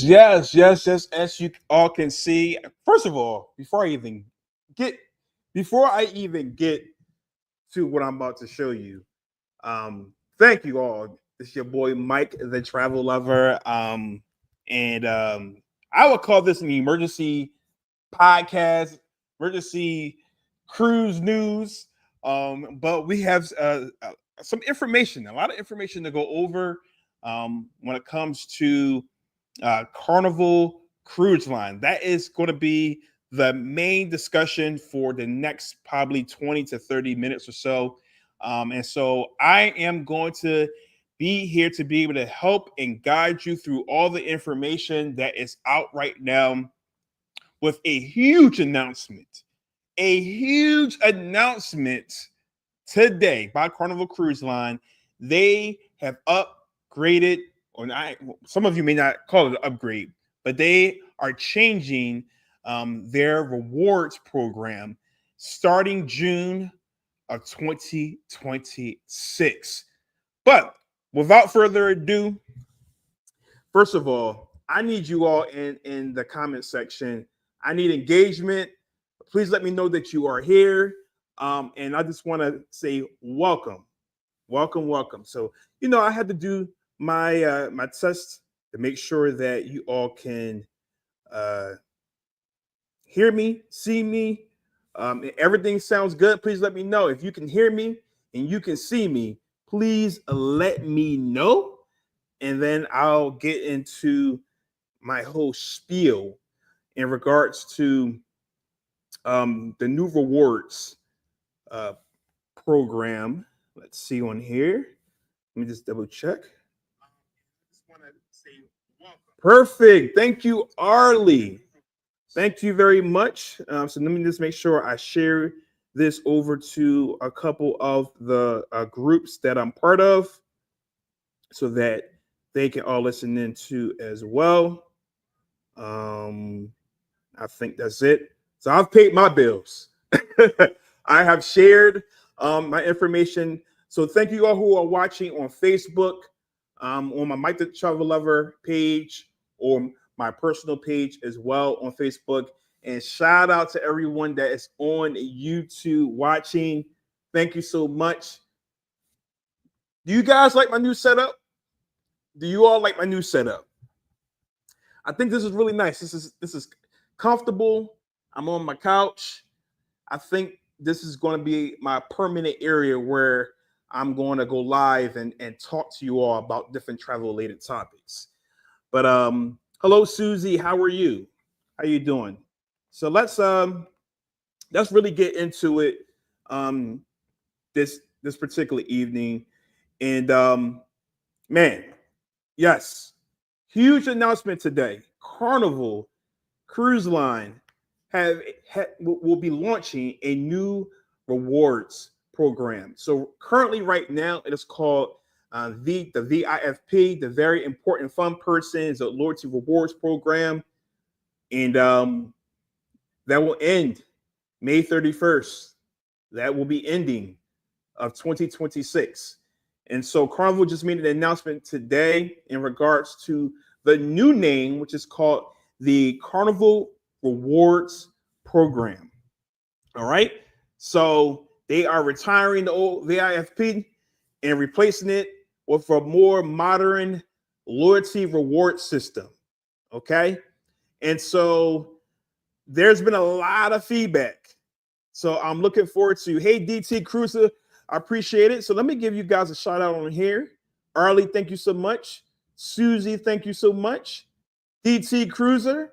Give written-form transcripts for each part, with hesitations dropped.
Yes. As you all can see, first of all, get before I even get to what I'm about to show you, thank you all. It's your boy Mike, the travel lover, and I would call this an emergency podcast, emergency cruise news. But we have some information, a lot of information to go over when it comes to Carnival Cruise Line. That is going to be the main discussion for the next probably 20 to 30 minutes or so. And so I am going to be here to be able to help and guide you through all the information that is out right now with a huge announcement. A huge announcement today by Carnival Cruise Line. They have upgraded, or not, some of you may not call it an upgrade, but they are changing their rewards program starting June of 2026. But without further ado, first of all, I need you all in the comment section. I need engagement. Please let me know that you are here. And I just want to say welcome, welcome. So, I had to do my test to make sure that you all can uh, hear me, see me. Everything sounds good. Please let me know if you can hear me and you can see me. Please let me know, and then I'll get into my whole spiel in regards to the new rewards uh, program. Let's see on here. Let me just double check. Perfect. Thank you, Arlie. Thank you very much. So let me just make sure I share this over to a couple of the groups that I'm part of so that they can all listen in to as well. Um, I think that's it. So I've paid my bills. I have shared my information. So thank you all who are watching on Facebook, on my Mike the Travel Lover page, or my personal page as well on Facebook. And shout out to everyone that is on YouTube watching. Thank you so much. Do you guys like my new setup? Do you all like my new setup? I think this is really nice. This is comfortable. I'm on my couch. I think this is going to be my permanent area where I'm going to go live and talk to you all about different travel related topics. But hello Susie, how are you? How you doing? So let's really get into it um this particular evening. And man, yes, huge announcement today. Carnival Cruise Line will be launching a new rewards program. So currently, right now, it is called the VIFP, the Very Important Fun Persons Loyalty Rewards Program, and that will end May 31st. That will be ending of 2026. And so Carnival just made an announcement today in regards to the new name, which is called the Carnival Rewards Program. All right. So they are retiring the old VIFP and replacing it with a more modern loyalty reward system. Okay. And so there's been a lot of feedback. So I'm looking forward to, hey, DT Cruiser, I appreciate it. So let me give you guys a shout out on here. Arlie, thank you so much. Susie, thank you so much. DT Cruiser,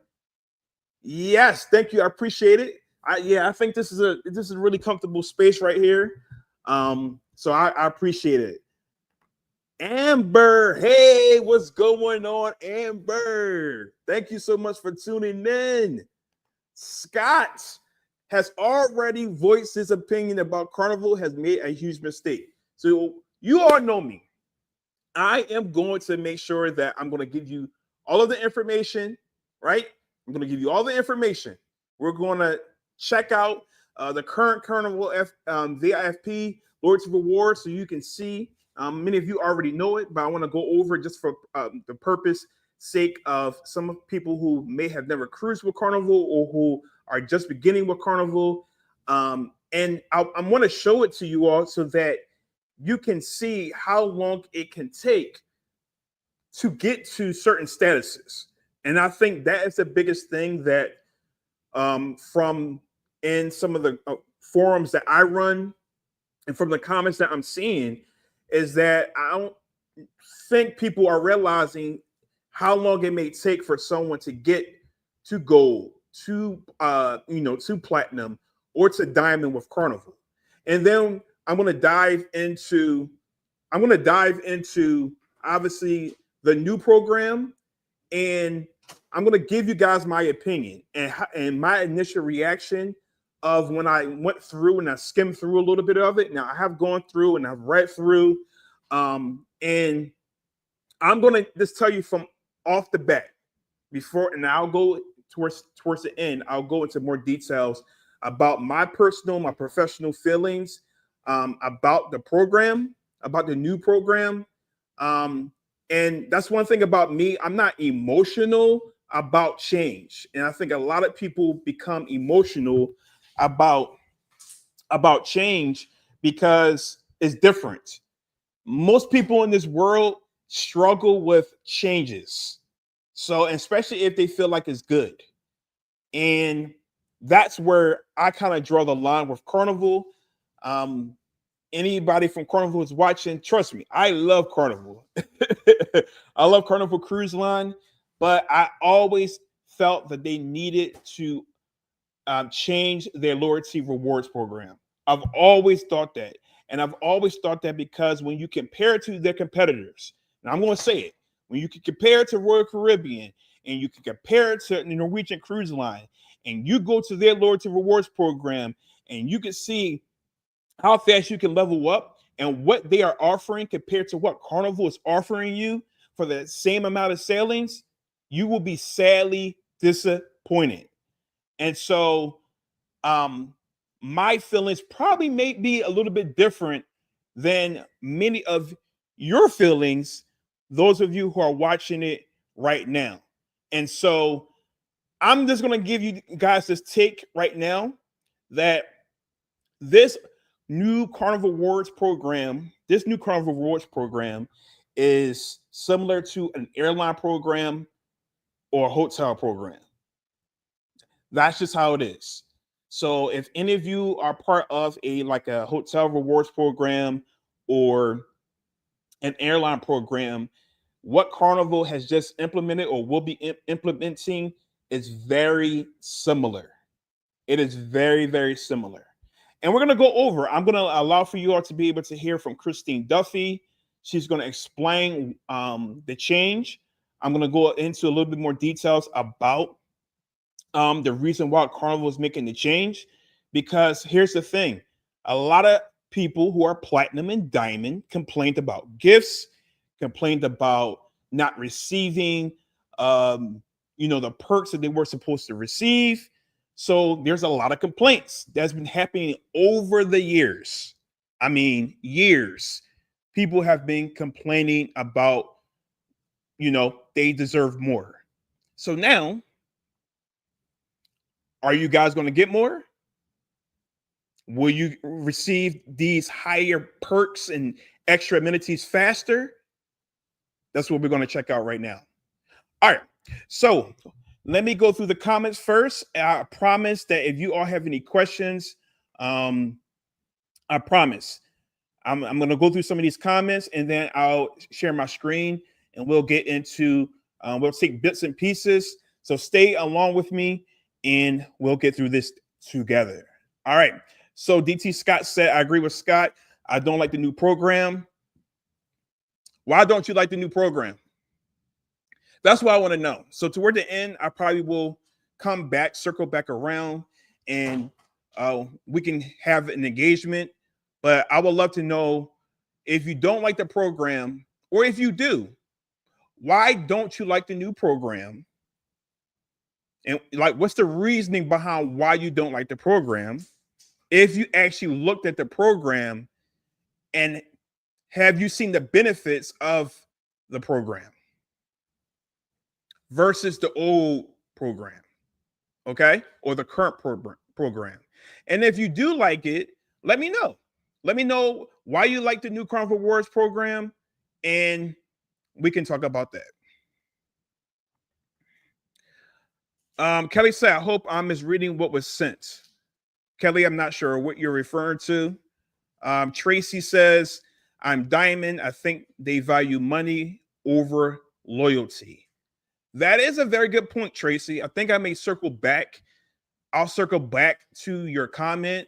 yes, thank you. I appreciate it. I think this is a really comfortable space right here. So I appreciate it. Amber, hey, what's going on, Amber? Thank you so much for tuning in. Scott has already voiced his opinion about Carnival has made a huge mistake. So you all know me. I am going to make sure that I'm going to give you all of the information, right? I'm going to give you all the information. We're going to check out the current Carnival VIFP Loyalty Rewards so you can see Many of you already know it, but I want to go over it just for the purpose sake of some people who may have never cruised with Carnival or who are just beginning with Carnival. And I want to show it to you all so that you can see how long it can take to get to certain statuses. And I think that is the biggest thing that from in some of the forums that I run and from the comments that I'm seeing is that I don't think people are realizing how long it may take for someone to get to gold, to to platinum, or to diamond with Carnival. And then I'm going to dive into obviously the new program, and I'm going to give you guys my opinion and my initial reaction of when I went through and I skimmed through a little bit of it. Now I have gone through and I've read through, and I'm going to just tell you from off the bat before, and I'll go towards the end. I'll go into more details about my professional feelings about the program, about the new program. And that's one thing about me. I'm not emotional about change. And I think a lot of people become emotional about change because it's different. Most people in this world struggle with changes. So, especially if they feel like it's good. And that's where I kind of draw the line with Carnival. Anybody from Carnival is watching, trust me, I love Carnival. I love Carnival Cruise Line, but I always felt that they needed to change their loyalty rewards program. I've always thought that. And I've always thought that because when you compare it to their competitors, and I'm going to say it, when you can compare it to Royal Caribbean and you can compare it to the Norwegian Cruise Line, and you go to their loyalty rewards program and you can see how fast you can level up and what they are offering compared to what Carnival is offering you for the same amount of sailings, you will be sadly disappointed. And so my feelings probably may be a little bit different than many of your feelings, those of you who are watching it right now. And so I'm just going to give you guys this take right now that this new Carnival Rewards program, is similar to an airline program or a hotel program. That's just how it is. So if any of you are part of a hotel rewards program or an airline program, what Carnival has just implemented or will be implementing is very similar. It is very, very similar. And we're going to go over, I'm going to allow for you all to be able to hear from Christine Duffy. She's going to explain the change. I'm going to go into a little bit more details about the reason why Carnival is making the change. Because here's the thing. A lot of people who are platinum and diamond complained about gifts, complained about not receiving, the perks that they were supposed to receive. So there's a lot of complaints that's been happening over the years. I mean, years. People have been complaining about, they deserve more. So now, are you guys going to get more? Will you receive these higher perks and extra amenities faster? That's what we're going to check out right now. All right. So let me go through the comments first. I promise that if you all have any questions, I promise I'm going to go through some of these comments and then I'll share my screen and we'll get into, we'll take bits and pieces. So stay along with me and we'll get through this together. All right. So DT Scott said, I agree with Scott. I don't like the new program. Why don't you like the new program? That's what I want to know. So toward the end, I probably will come back, circle back around, and we can have an engagement. But I would love to know if you don't like the program, or if you do, why don't you like the new program? And what's the reasoning behind why you don't like the program? If you actually looked at the program and have you seen the benefits of the program versus the old program? Okay, or the current program. And if you do like it, let me know. Let me know why you like the new Carnival Rewards program, and we can talk about that. Kelly said, I hope I'm misreading what was sent. Kelly, I'm not sure what you're referring to. Tracy says, I'm Diamond. I think they value money over loyalty. That is a very good point, Tracy. I think I may circle back. I'll circle back to your comment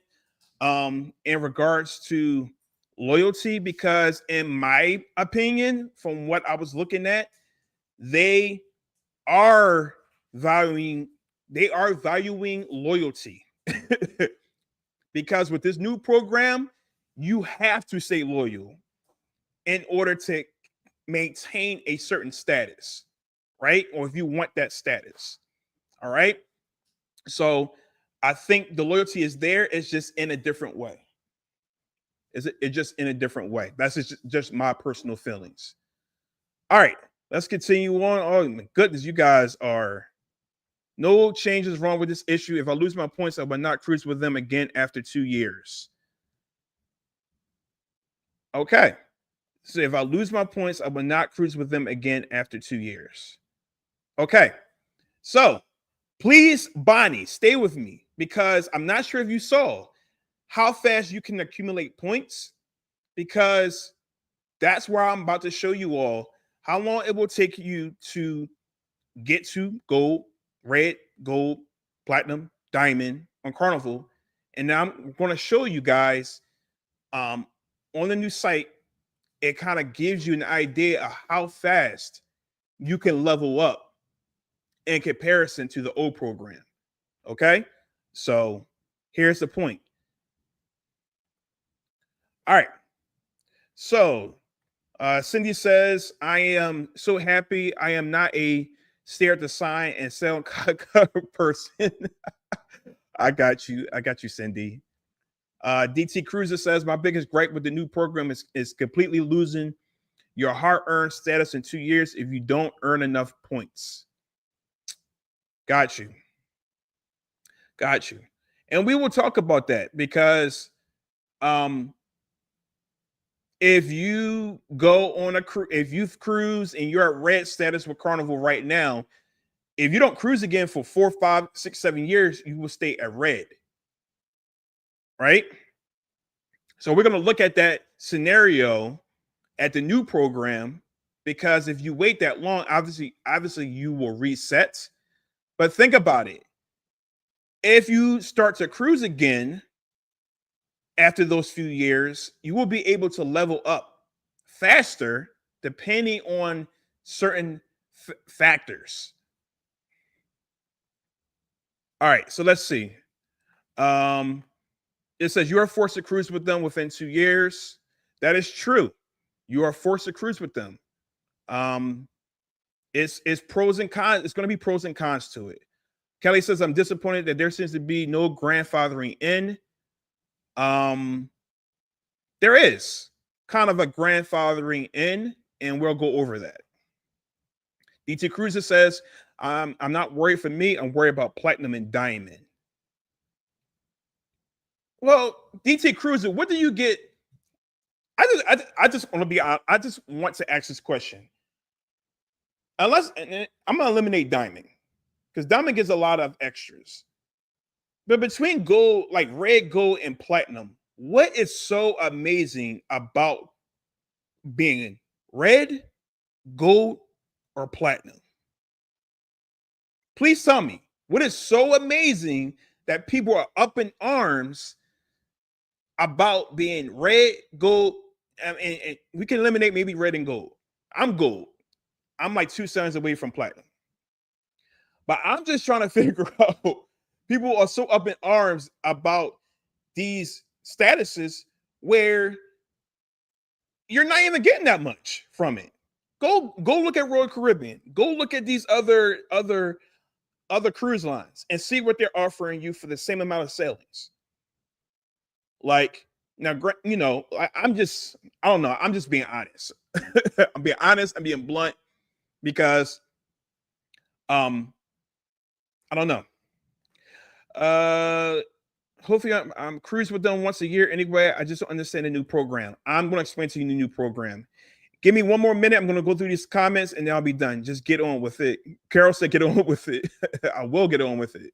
in regards to loyalty, because in my opinion, from what I was looking at, they are valuing loyalty. Because with this new program, you have to stay loyal in order to maintain a certain status, right? Or if you want that status. All right. So I think the loyalty is there. It's just in a different way. It's just in a different way. That's just my personal feelings. All right. Let's continue on. Oh my goodness, you guys are no changes wrong with this issue. If I lose my points, I will not cruise with them again after 2 years. Okay. So if I lose my points, I will not cruise with them again after 2 years. Okay. So please, Bonnie, stay with me, because I'm not sure if you saw how fast you can accumulate points, because that's where I'm about to show you all how long it will take you to get to gold, red, gold, platinum, diamond on Carnival. And now I'm going to show you guys on the new site. It kind of gives you an idea of how fast you can level up in comparison to the old program. Okay. So here's the point. All right. So Cindy says, I am so happy I am not a stare at the sign and sell person. I got you. I got you, Cindy. DT Cruiser says, my biggest gripe with the new program is completely losing your hard-earned status in 2 years if you don't earn enough points. Got you. Got you. And we will talk about that, because if you go on if you've cruised and you're at red status with Carnival right now, if you don't cruise again for 4, 5, 6, 7 years, you will stay at red. Right? So we're going to look at that scenario at the new program, because if you wait that long, obviously you will reset. But think about it. If you start to cruise again after those few years, you will be able to level up faster depending on certain factors. All right, so let's see. It says you are forced to cruise with them within 2 years. That is true. You are forced to cruise with them. It's pros and cons. It's going to be pros and cons to it. Kelly says, I'm disappointed that there seems to be no grandfathering in. There is kind of a grandfathering in, and we'll go over that. DT Cruiser says, I'm not worried for me. I'm worried about platinum and diamond. Well, DT Cruiser, what do you get? I just want to be honest. I just want to ask this question. Unless I'm gonna eliminate diamond, because diamond gets a lot of extras. But between gold, like red, gold, and platinum, what is so amazing about being red, gold, or platinum? Please tell me what is so amazing that people are up in arms about being red, gold, and we can eliminate maybe red and gold. I'm gold. I'm like 2 cents away from platinum. But I'm just trying to figure out, people are so up in arms about these statuses where you're not even getting that much from it. Go look at Royal Caribbean. Go look at these other cruise lines and see what they're offering you for the same amount of sailings. Like now, I'm just I don't know. I'm just being honest. I'm being honest. I'm being blunt because I don't know. Hopefully I'm cruise with them once a year anyway. I just don't understand the new program. I'm going to explain to you the new program. Give me one more minute. I'm going to go through these comments and then I'll be done. Just get on with it. Carol said, get on with it. I will get on with it.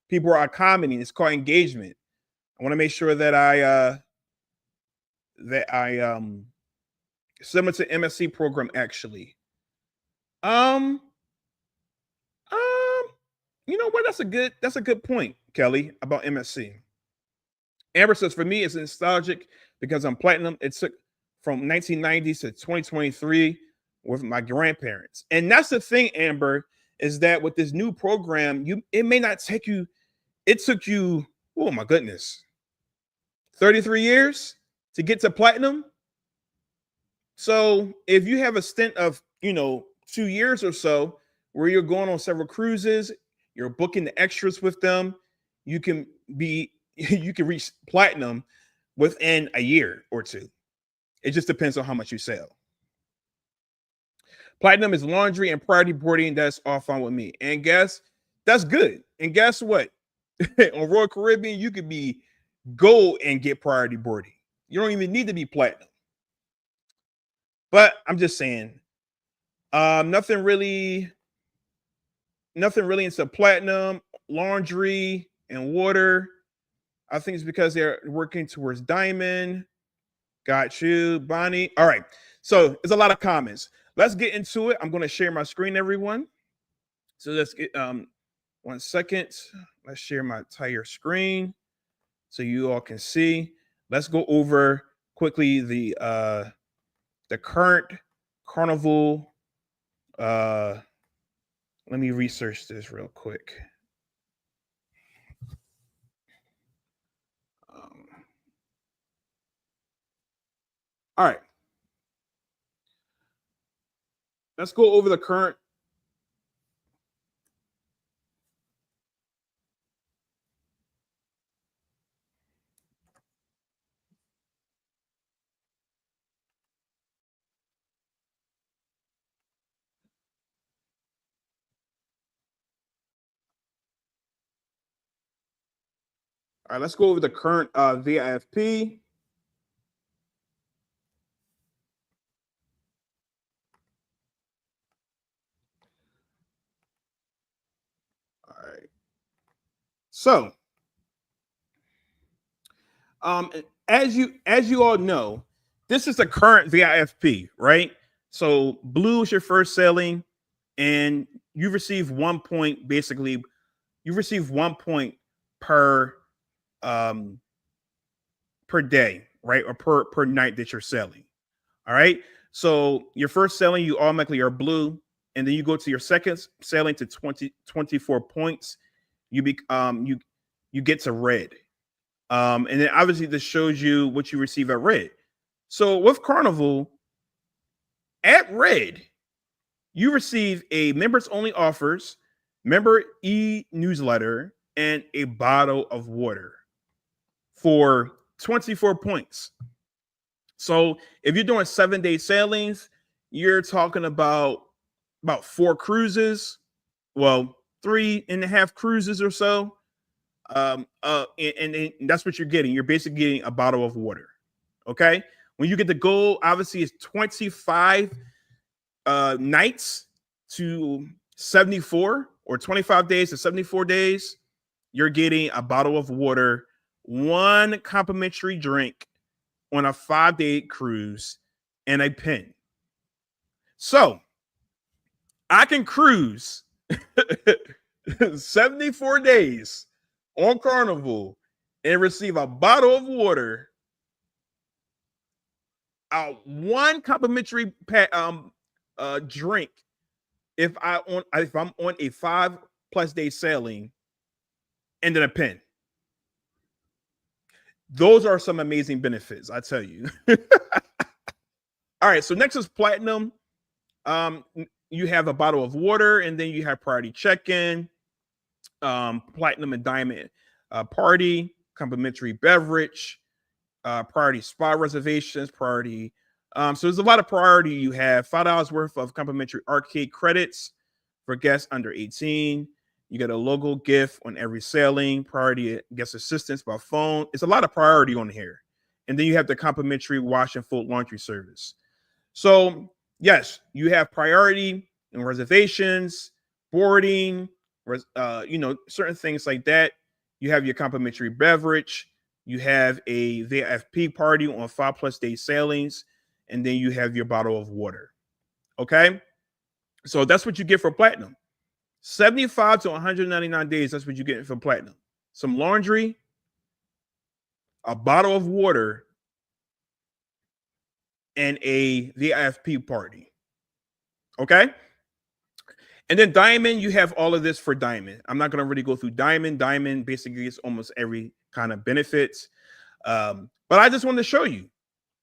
People are commenting. It's called engagement. I want to make sure that I similar to MSc program actually. Um, um, you know what? That's a good point, Kelly, about MSc. Amber says, for me, it's nostalgic because I'm platinum. It took from 1990s to 2023 with my grandparents. And that's the thing, Amber, is that with this new program, it may not take you, it took you, oh my goodness, 33 years to get to platinum. So if you have a stint of, 2 years or so where you're going on several cruises, you're booking the extras with them, you can reach platinum within a year or two. It just depends on how much you sell. Platinum is laundry and priority boarding. That's all fine with me. And that's good. And guess what? On Royal Caribbean, you could be gold and get priority boarding. You don't even need to be platinum. But I'm just saying, nothing really into platinum, laundry, and water. I think it's because they're working towards diamond. Got you, Bonnie. All right. So there's a lot of comments. Let's get into it. I'm going to share my screen, everyone. So let's get 1 second. Let's share my entire screen so you all can see. Let's go over quickly the current Carnival. Let me research this real quick. All right. Let's go over the current. All right, let's go over the current VIFP. All right. So, as you all know, this is the current VIFP, right? So blue is your first sailing, and you receive 1 point. Basically, you receive 1 point per day, right, or per night that you're sailing. All right. So your first sailing, you automatically are blue, and then you go to your second sailing to 24 points. You get to red. And then obviously this shows you what you receive at red. So with Carnival, at red, you receive a members only offers, member e-newsletter, and a bottle of water for 24 points. So if you're doing 7-day sailings, you're talking about 4 cruises, well, 3.5 cruises or so. And that's what you're getting. You're basically getting a bottle of water. Okay. When you get the gold, obviously it's 25 nights to 74, or 25 days to 74 days. You're getting a bottle of water, 1 complimentary drink on a 5-day cruise, and a pen. So I can cruise 74 days on Carnival and receive a bottle of water, 1 complimentary drink if I'm on a 5+ day sailing, and then a pen. Those are some amazing benefits, I tell you. All right, so next is platinum. You have a bottle of water, and then you have priority check-in, platinum and diamond party, complimentary beverage, priority spa reservations, priority So there's a lot of priority. You have $5 worth of complimentary arcade credits for guests under 18. You get a logo gift on every sailing, priority guest assistance by phone. It's a lot of priority on here. And then you have the complimentary wash and fold laundry service. So, yes, you have priority in reservations, boarding, certain things like that. You have your complimentary beverage. You have a VIFP party on 5+ day sailings, and then you have your bottle of water. Okay, so that's what you get for platinum. 75 to 199 days. That's what you get for platinum. Some laundry, a bottle of water, and a VIFP party. Okay. And then diamond, you have all of this for diamond. I'm not going to really go through diamond. Diamond basically is almost every kind of benefits. But I just wanted to show you.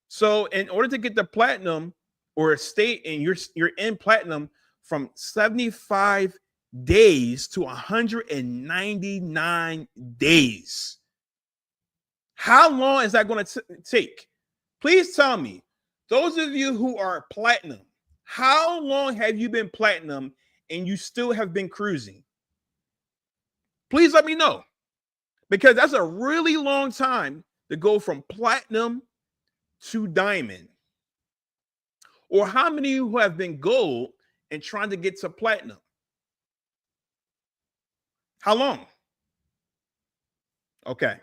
So in order to get the platinum or stay in, you're in platinum from 75 days to 199 days. How long is that going to take? Please tell me, those of you who are platinum, how long have you been platinum and you still have been cruising? Please let me know, because that's a really long time to go from platinum to diamond. Or how many of you who have been gold and trying to get to platinum? How long? Okay.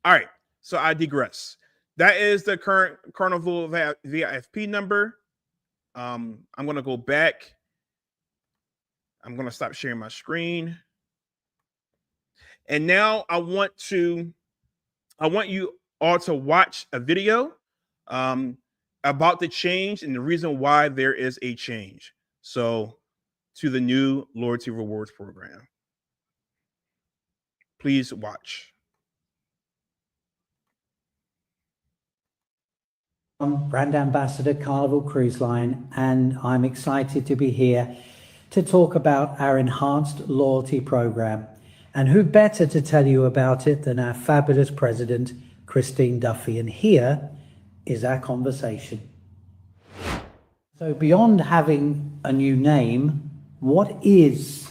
All right. So I digress. That is the current Carnival VIFP number. I'm going to go back. I'm going to stop sharing my screen. And now I want you all to watch a video about the change and the reason why there is a change. So, to the new loyalty rewards program. Please watch. I'm Brand Ambassador Carnival Cruise Line, and I'm excited to be here to talk about our enhanced loyalty program. And who better to tell you about it than our fabulous president, Christine Duffy. And here is our conversation. So beyond having a new name, what is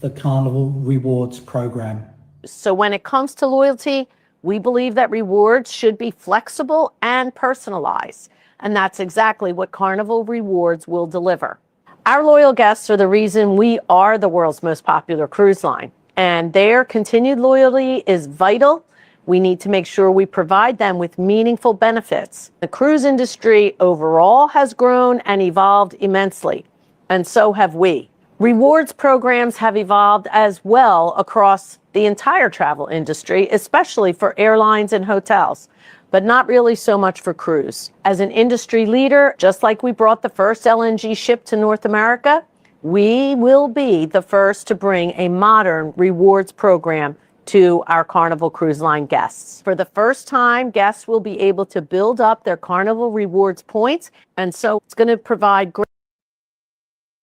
the Carnival Rewards program? So when it comes to loyalty, we believe that rewards should be flexible and personalized. And that's exactly what Carnival Rewards will deliver. Our loyal guests are the reason we are the world's most popular cruise line. And their continued loyalty is vital. We need to make sure we provide them with meaningful benefits. The cruise industry overall has grown and evolved immensely, and so have we. Rewards programs have evolved as well across the entire travel industry, especially for airlines and hotels, but not really so much for cruise. As an industry leader, just like we brought the first LNG ship to North America, we will be the first to bring a modern rewards program to our Carnival Cruise Line guests. For the first time, guests will be able to build up their Carnival Rewards points, and so it's going to provide great.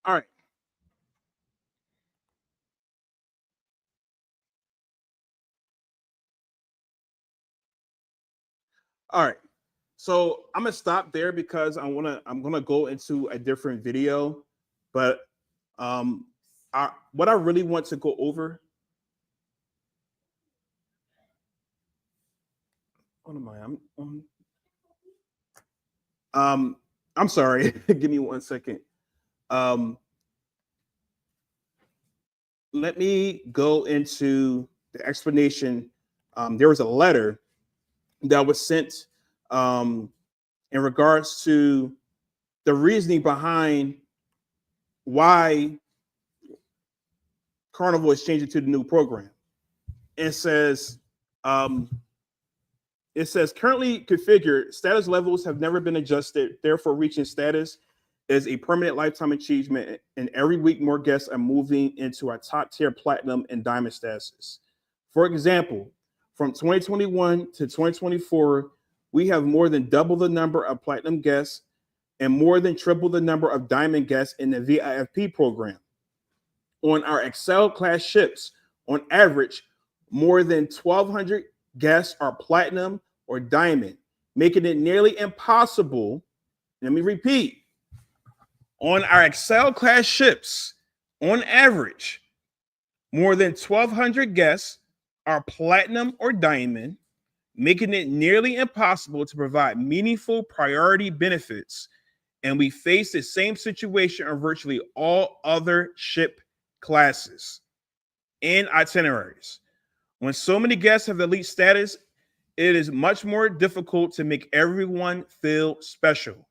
All right. All right. So I'm gonna stop there because I'm gonna go into a different video, but what I really want to go over. What am I? I'm sorry. Give me 1 second. Let me go into the explanation. There was a letter that was sent in regards to the reasoning behind why Carnival is changing to the new program. It says currently configured status levels have never been adjusted. Therefore, reaching status is a permanent lifetime achievement. And every week, more guests are moving into our top tier platinum and diamond statuses. For example, from 2021 to 2024, we have more than double the number of platinum guests and more than triple the number of diamond guests in the VIFP program. On our Excel class ships, on average, more than 1,200 guests are platinum or diamond, making it nearly impossible Let me repeat. On our Excel class ships, on average, more than 1,200 guests are platinum or diamond, making it nearly impossible to provide meaningful priority benefits. And we face the same situation on virtually all other ship classes and itineraries. When so many guests have elite status, it is much more difficult to make everyone feel special.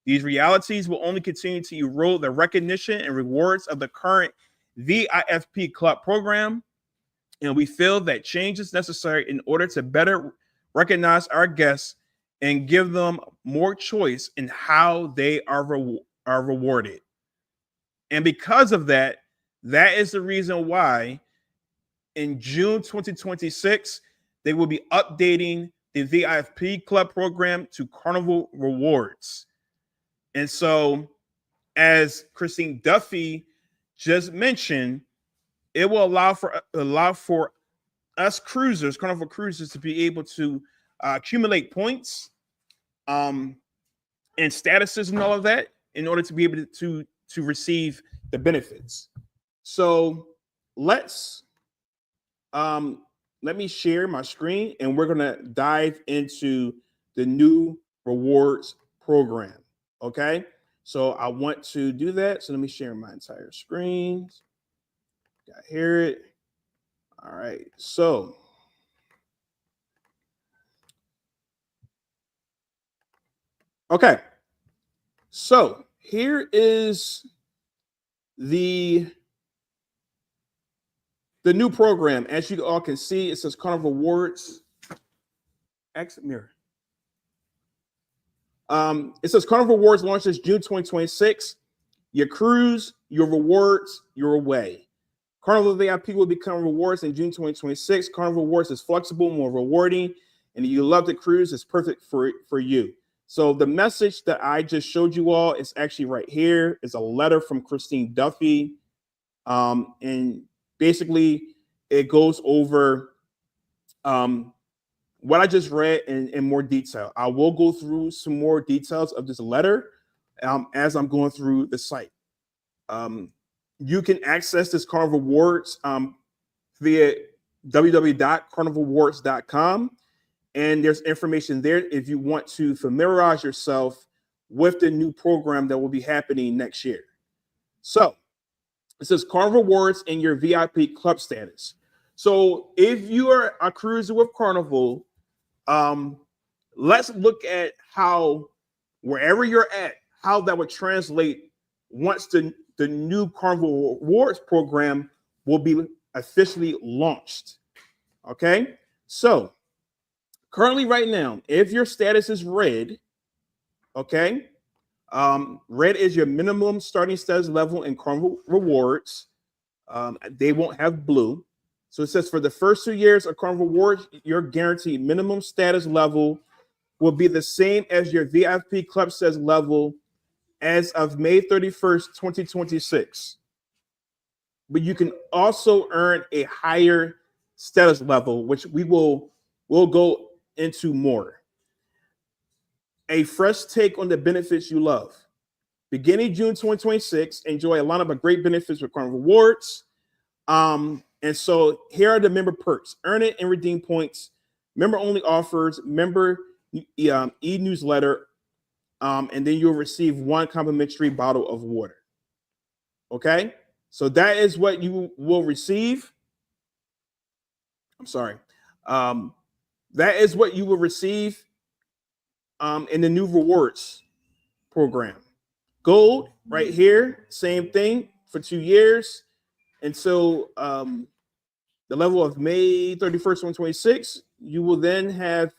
These realities will only continue to erode the recognition and rewards of the current VIFP Club program, and we feel that change is necessary in order to better recognize our guests and give them more choice in how they are rewarded. And because of that, that is the reason why in June 2026, they will be updating the VIFP Club program to Carnival Rewards. And so, as Christine Duffy just mentioned, it will allow for us cruisers, Carnival cruisers, to be able to accumulate points, and statuses and all of that in order to be able to receive the benefits. So let me share my screen, and we're gonna dive into the new rewards program. Okay, so I want to do that. So let me share my entire screen. Got hear it. All right. So okay. So here is the new program. As you all can see, it says Carnival Rewards. Exit mirror. It says Carnival Rewards launches June 2026. Your cruise, your rewards, your away. Carnival VIP will become rewards in June 2026. Carnival Rewards is flexible, more rewarding, and if you love the cruise, it's perfect for you. So the message that I just showed you all is actually right here. It's a letter from Christine Duffy. And basically, it goes over what I just read in more detail. I will go through some more details of this letter as I'm going through the site. You can access this Carnival Rewards via www.carnivalrewards.com. And there's information there if you want to familiarize yourself with the new program that will be happening next year. So it says Carnival Rewards and your VIP club status. So if you are a cruiser with Carnival, let's look at how wherever you're at, how that would translate once the new Carnival Rewards program will be officially launched. Okay, so currently right now, if your status is red, okay, red is your minimum starting status level in Carnival Rewards. They won't have blue. So it says for the first 2 years of Carnival Rewards, your guaranteed minimum status level will be the same as your VIP Club status level as of May 31st, 2026. But you can also earn a higher status level, which we'll go into more. A fresh take on the benefits you love. Beginning June 2026, enjoy a lineup of great benefits with Carnival Rewards. And so here are the member perks. Earn it and redeem points. Member-only offers, member e-newsletter, and then you'll receive one complimentary bottle of water. Okay? So that is what you will receive. I'm sorry. That is what you will receive in the new rewards program. Gold, right here, same thing for 2 years. And so the level of May 31st, 2026, you will then have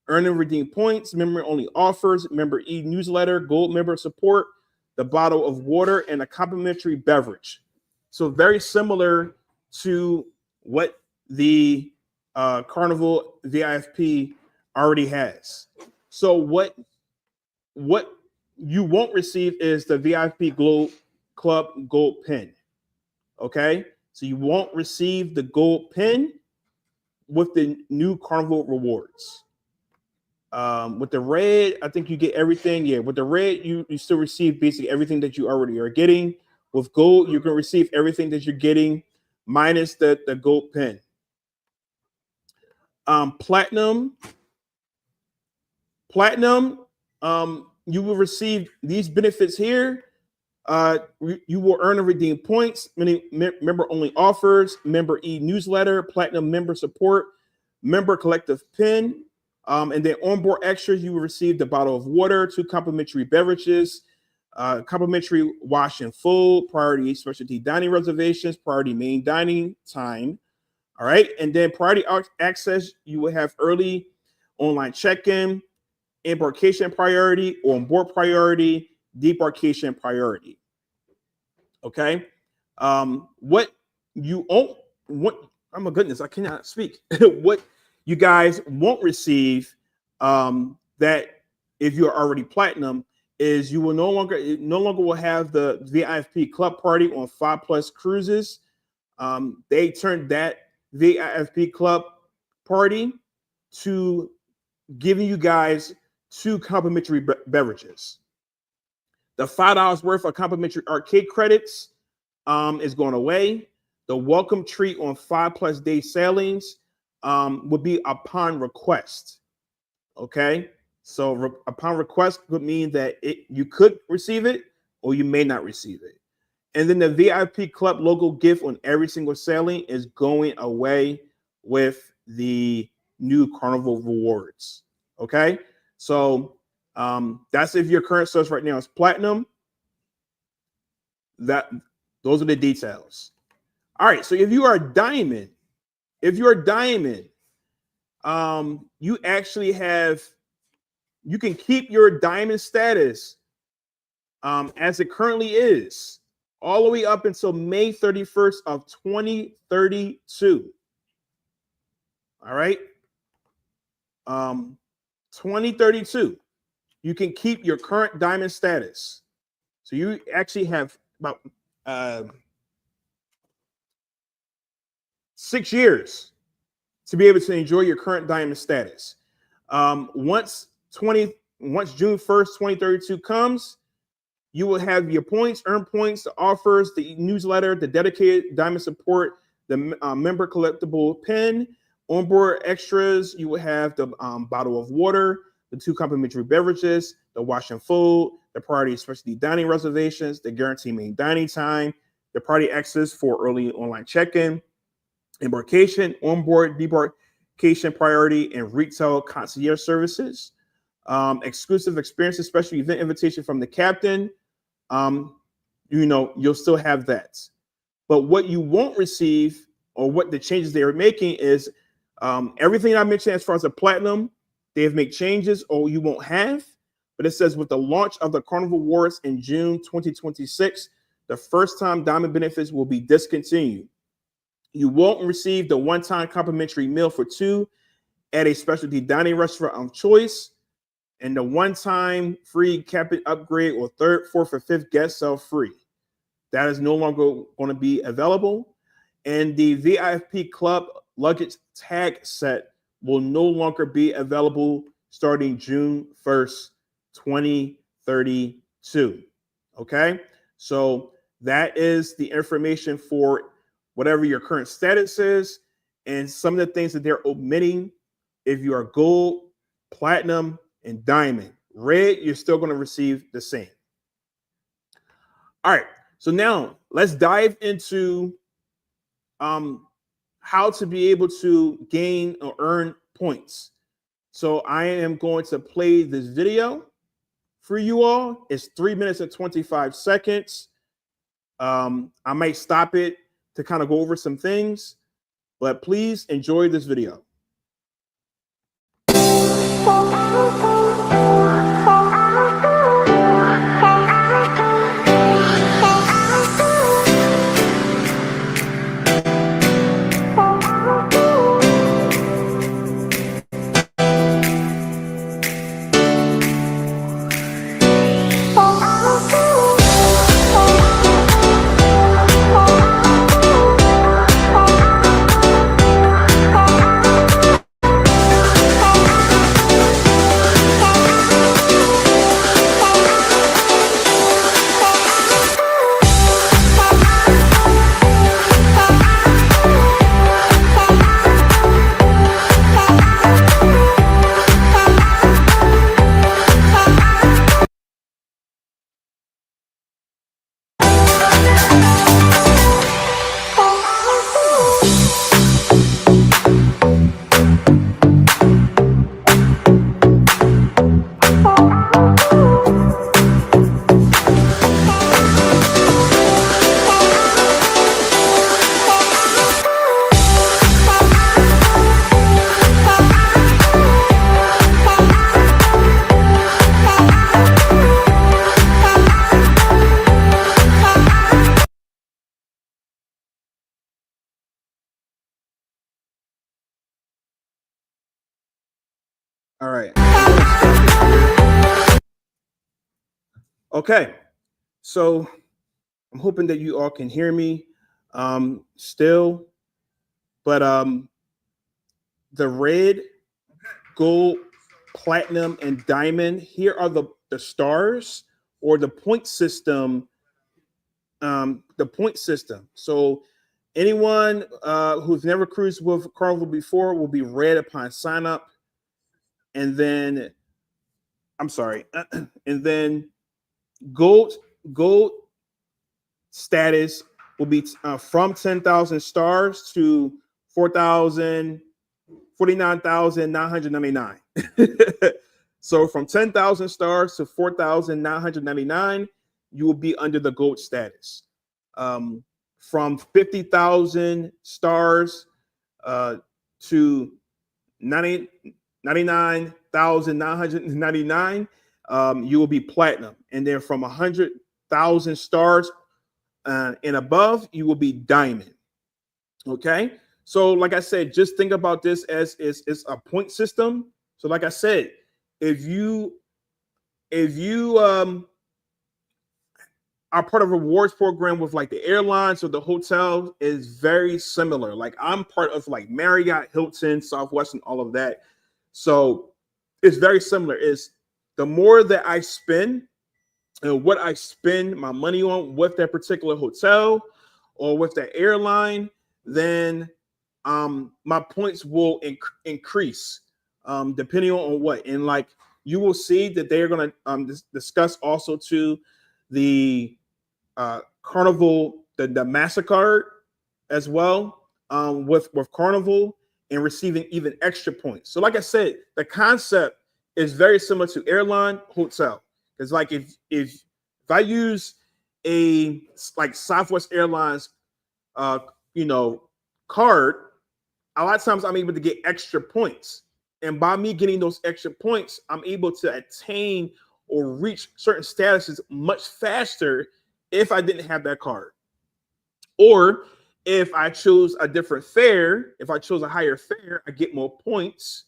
earn and redeem points, member-only offers, member e-newsletter, gold member support, the bottle of water, and a complimentary beverage. So very similar to what the Carnival VIFP already has. So what you won't receive is the VIP Club Gold Pin. Okay, so you won't receive the gold pin with the new Carnival Rewards. With the red, I think you get everything. Yeah, with the red, you still receive basically everything that you already are getting. With gold, you can receive everything that you're getting, minus the gold pin. Platinum, you will receive these benefits here. You will earn and redeem points, many member only offers, member e-newsletter, platinum member support, member collective pin, and then onboard extras. You will receive the bottle of water, 2 complimentary beverages, complimentary wash and full, priority specialty dining reservations, priority main dining time. All right, and then priority access. You will have early online check-in, embarkation priority, onboard priority, debarkation priority. Okay. What you own, what, oh my goodness, I cannot speak. What you guys won't receive, that if you're already platinum, is you will no longer will have the VIFP Club party on 5+ cruises. They turned that VIFP Club party to giving you guys 2 complimentary beverages. The $5 worth of complimentary arcade credits is going away. The welcome treat on 5+ day sailings would be upon request. Okay, so upon request would mean that you could receive it or you may not receive it. And then the VIP Club logo gift on every single sailing is going away with the new Carnival rewards. Okay, so that's if your current source right now is platinum. Those are the details. All right, so if you are diamond, you actually you can keep your diamond status as it currently is all the way up until May 31st of 2032. All right. 2032, you can keep your current diamond status. So you actually have about 6 years to be able to enjoy your current diamond status. Once June 1st, 2032 comes, you will have your points, earn points, the offers, the newsletter, the dedicated diamond support, the member collectible pin, onboard extras. You will have the bottle of water, the 2 complimentary beverages, the wash and food, the priority specialty dining reservations, the guaranteed main dining time, the priority access for early online check-in, embarkation, onboard debarkation priority, and retail concierge services, exclusive experiences, special event invitation from the captain. You'll still have that. But what you won't receive, or what the changes they are making, is everything I mentioned as far as the platinum, they have made changes, or you won't have. But it says with the launch of the Carnival Rewards in June 2026, the first-time diamond benefits will be discontinued. You won't receive the one-time complimentary meal for 2 at a specialty dining restaurant of choice, and the one-time free cabin upgrade or 3rd, 4th, or 5th guest cell free. That is no longer going to be available. And the VIFP Club luggage tag set will no longer be available starting June 1st, 2032. Okay, so that is the information for whatever your current status is, and some of the things that they're omitting. If you are gold, platinum, and diamond, red, you're still going to receive the same. All right, so now let's dive into how to be able to gain or earn points. So I am going to play this video for you all. It's 3 minutes and 25 seconds. I might stop it to kind of go over some things, but please enjoy this video. right. Okay. So I'm hoping that you all can hear me still, but the red, gold, platinum, and diamond, here are the stars or the point system. The point system. So anyone who's never cruised with Carnival before will be red upon sign up, and then I'm sorry, and then gold status will be from 10,000 stars to 49,999. So from 10,000 stars to 4,999, you will be under the gold status. From 50,000 stars to 99,999, you will be platinum. And then from 100,000 stars and above, you will be diamond. Okay. So like I said, just think about this as it's a point system. So like I said, if you are part of a rewards program with like the airlines or the hotel, is very similar. Like I'm part of like Marriott, Hilton, Southwest, and all of that. So it's very similar. Is the more that I spend and what I spend my money on with that particular hotel or with that airline, then my points will increase depending on what. And like you will see that they are going to discuss also to the Carnival, the MasterCard as well with Carnival, and receiving even extra points. So like I said, the concept is very similar to airline, hotel. It's like if I use a like Southwest Airlines card, a lot of times I'm able to get extra points. And by me getting those extra points, I'm able to attain or reach certain statuses much faster if I didn't have that card. Or if I chose a different fare, if I chose a higher fare, I get more points,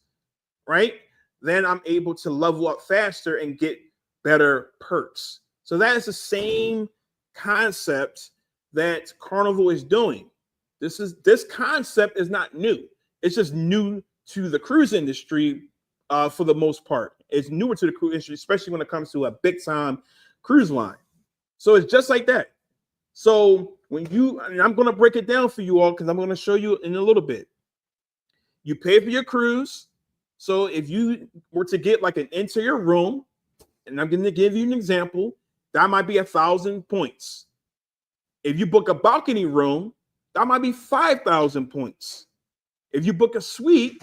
right? Then I'm able to level up faster and get better perks. So that is the same concept that Carnival is doing. This concept is not new. It's just new to the cruise industry for the most part. It's newer to the cruise industry, especially when it comes to a big time cruise line. So it's just like that. So and I'm going to break it down for you all because I'm going to show you in a little bit. You pay for your cruise. So if you were to get like an interior room, and I'm going to give you an example, that might be 1,000 points. If you book a balcony room, that might be 5,000 points. If you book a suite,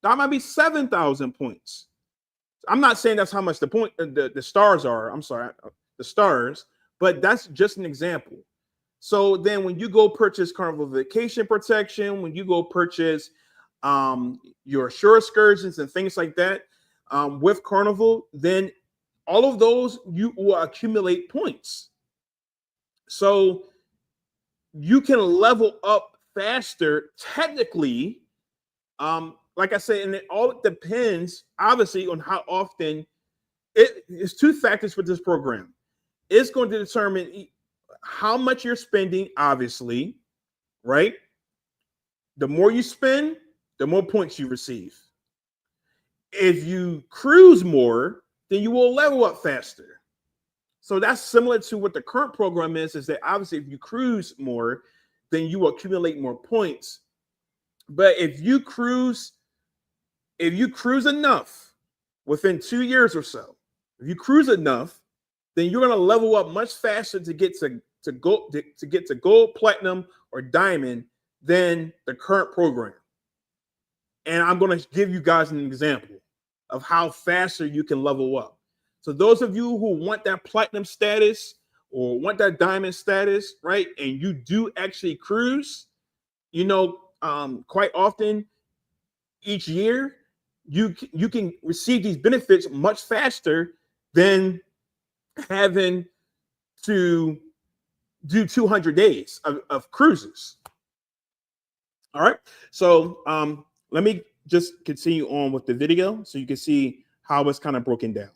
that might be 7,000 points. I'm not saying that's how much the stars are. I'm sorry, the stars, but that's just an example. So then when you go purchase Carnival Vacation Protection, when you go purchase your shore excursions and things like that with Carnival, then all of those you will accumulate points. So you can level up faster technically. Like I said, and it all depends obviously on how often. It's two factors for this program. It's going to determine how much you're spending, obviously, right? The more you spend, the more points you receive. If you cruise more, then you will level up faster. So that's similar to what the current program is that obviously if you cruise more, then you will accumulate more points. But if you cruise enough within 2 years or so, if you cruise enough, then you're going to level up much faster to get to gold, platinum, or diamond than the current program. And I'm going to give you guys an example of how faster you can level up. So those of you who want that platinum status or want that diamond status, right, and you do actually cruise, quite often each year, you can receive these benefits much faster than having to do 200 days of cruises. All right. So let me just continue on with the video so you can see how it's kind of broken down.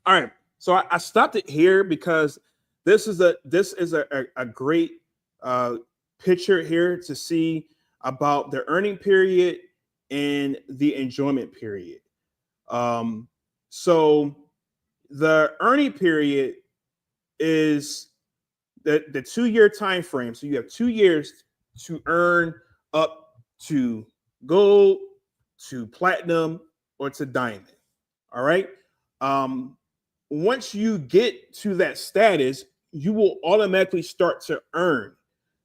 All right, so I stopped it here because this is a great picture here to see about the earning period and the enjoyment period. So the earning period is the 2-year time frame. So you have 2 years to earn up to gold, to platinum, or to diamond. All right. Once you get to that status, you will automatically start to earn.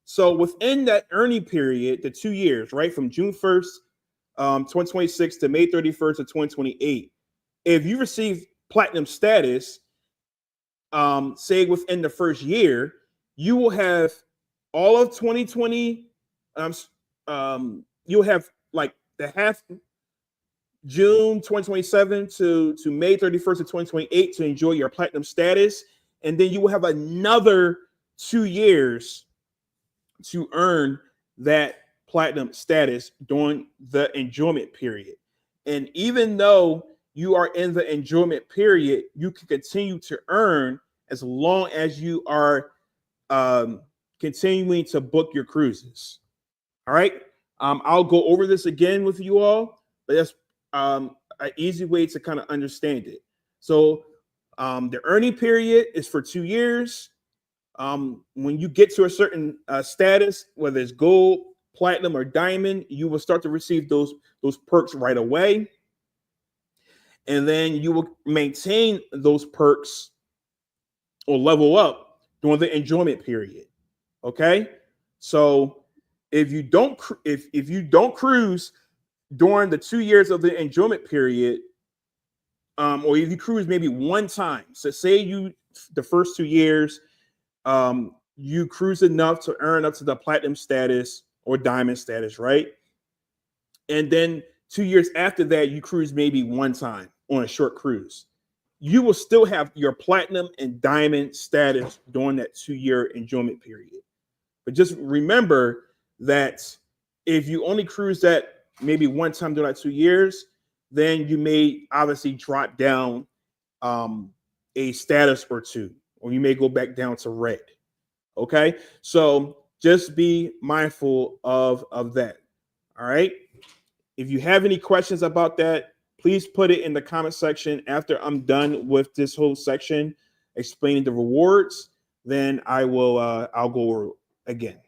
So within that earning period, the 2 years, right, from June 1st, 2026 to May 31st of 2028, if you receive platinum status, say within the first year, you will have all of 2020. You'll have like the half June 2027 to May 31st of 2028 to enjoy your platinum status. And then you will have another 2 years to earn that platinum status during the enjoyment period. And even though you are in the enjoyment period, you can continue to earn as long as you are continuing to book your cruises. All right. I'll go over this again with you all, but that's an easy way to kind of understand it. So the earning period is for 2 years. When you get to a certain status, whether it's gold, platinum, or diamond, you will start to receive those perks right away. And then you will maintain those perks or level up during the enjoyment period. Okay. So if you don't cruise during the 2 years of the enjoyment period, or if you cruise maybe one time, so say the first 2 years, you cruise enough to earn up to the platinum status or diamond status, right? And then 2 years after that, you cruise maybe one time on a short cruise. You will still have your platinum and diamond status during that 2-year enjoyment period. But just remember that if you only cruise that maybe one time during that 2 years, then you may obviously drop down a status or two, or you may go back down to red. Okay, so just be mindful of that. All right. If you have any questions about that, please put it in the comment section after I'm done with this whole section explaining the rewards. Then I'll go over again.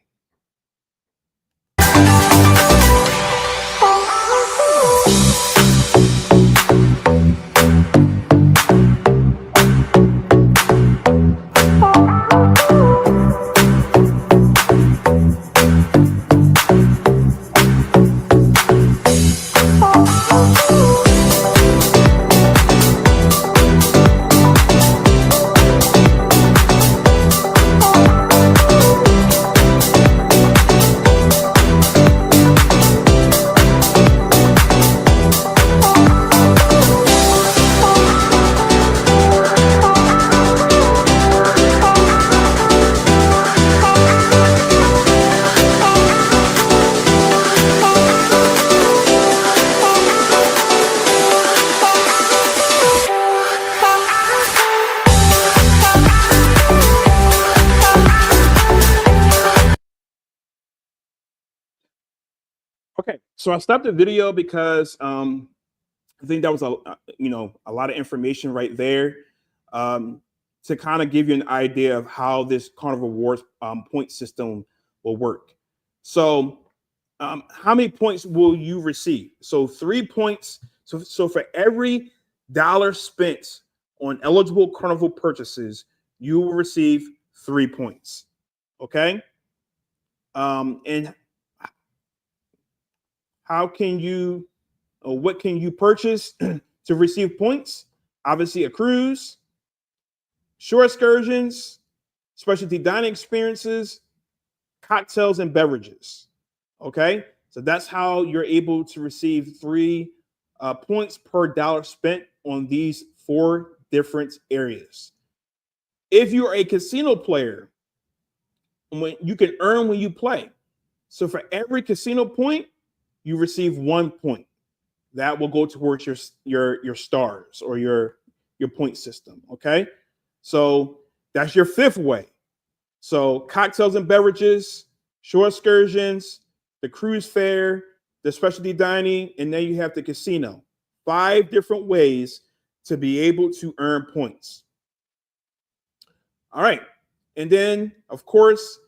Okay, so I stopped the video because I think that was a lot of information right there, to kind of give you an idea of how this Carnival Rewards point system will work. So, how many points will you receive? So 3 points. So for every dollar spent on eligible Carnival purchases, you will receive 3 points. Okay. And how can you, or what can you purchase to receive points? Obviously, a cruise, shore excursions, specialty dining experiences, cocktails, and beverages. Okay, so that's how you're able to receive 3 points per dollar spent on these 4 different areas. If you are a casino player, you can earn when you play. So for every casino point, you receive 1 point. That will go towards your stars or your point system. Okay, so that's your 5th way. So cocktails and beverages, shore excursions, the cruise fare, the specialty dining, and then you have the casino. 5 different ways to be able to earn points. All right. And then, of course,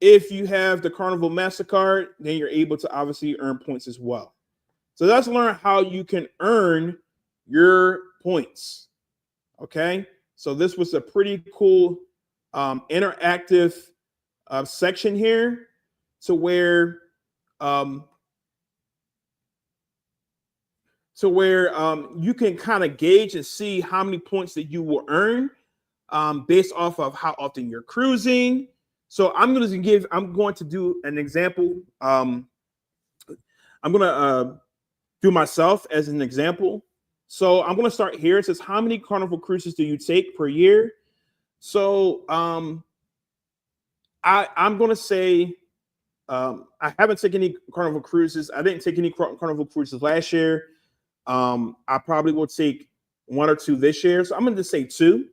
if you have the Carnival MasterCard, then you're able to obviously earn points as well. So let's learn how you can earn your points. Okay. So this was a pretty cool interactive section here, to where you can kind of gauge and see how many points that you will earn based off of how often you're cruising. So I'm going to do an example. I'm going to do myself as an example. So I'm going to start here. It says, how many Carnival cruises do you take per year? So I'm going to say I haven't taken any Carnival cruises. I didn't take any Carnival cruises last year. I probably will take 1 or 2 this year. So I'm going to say 2.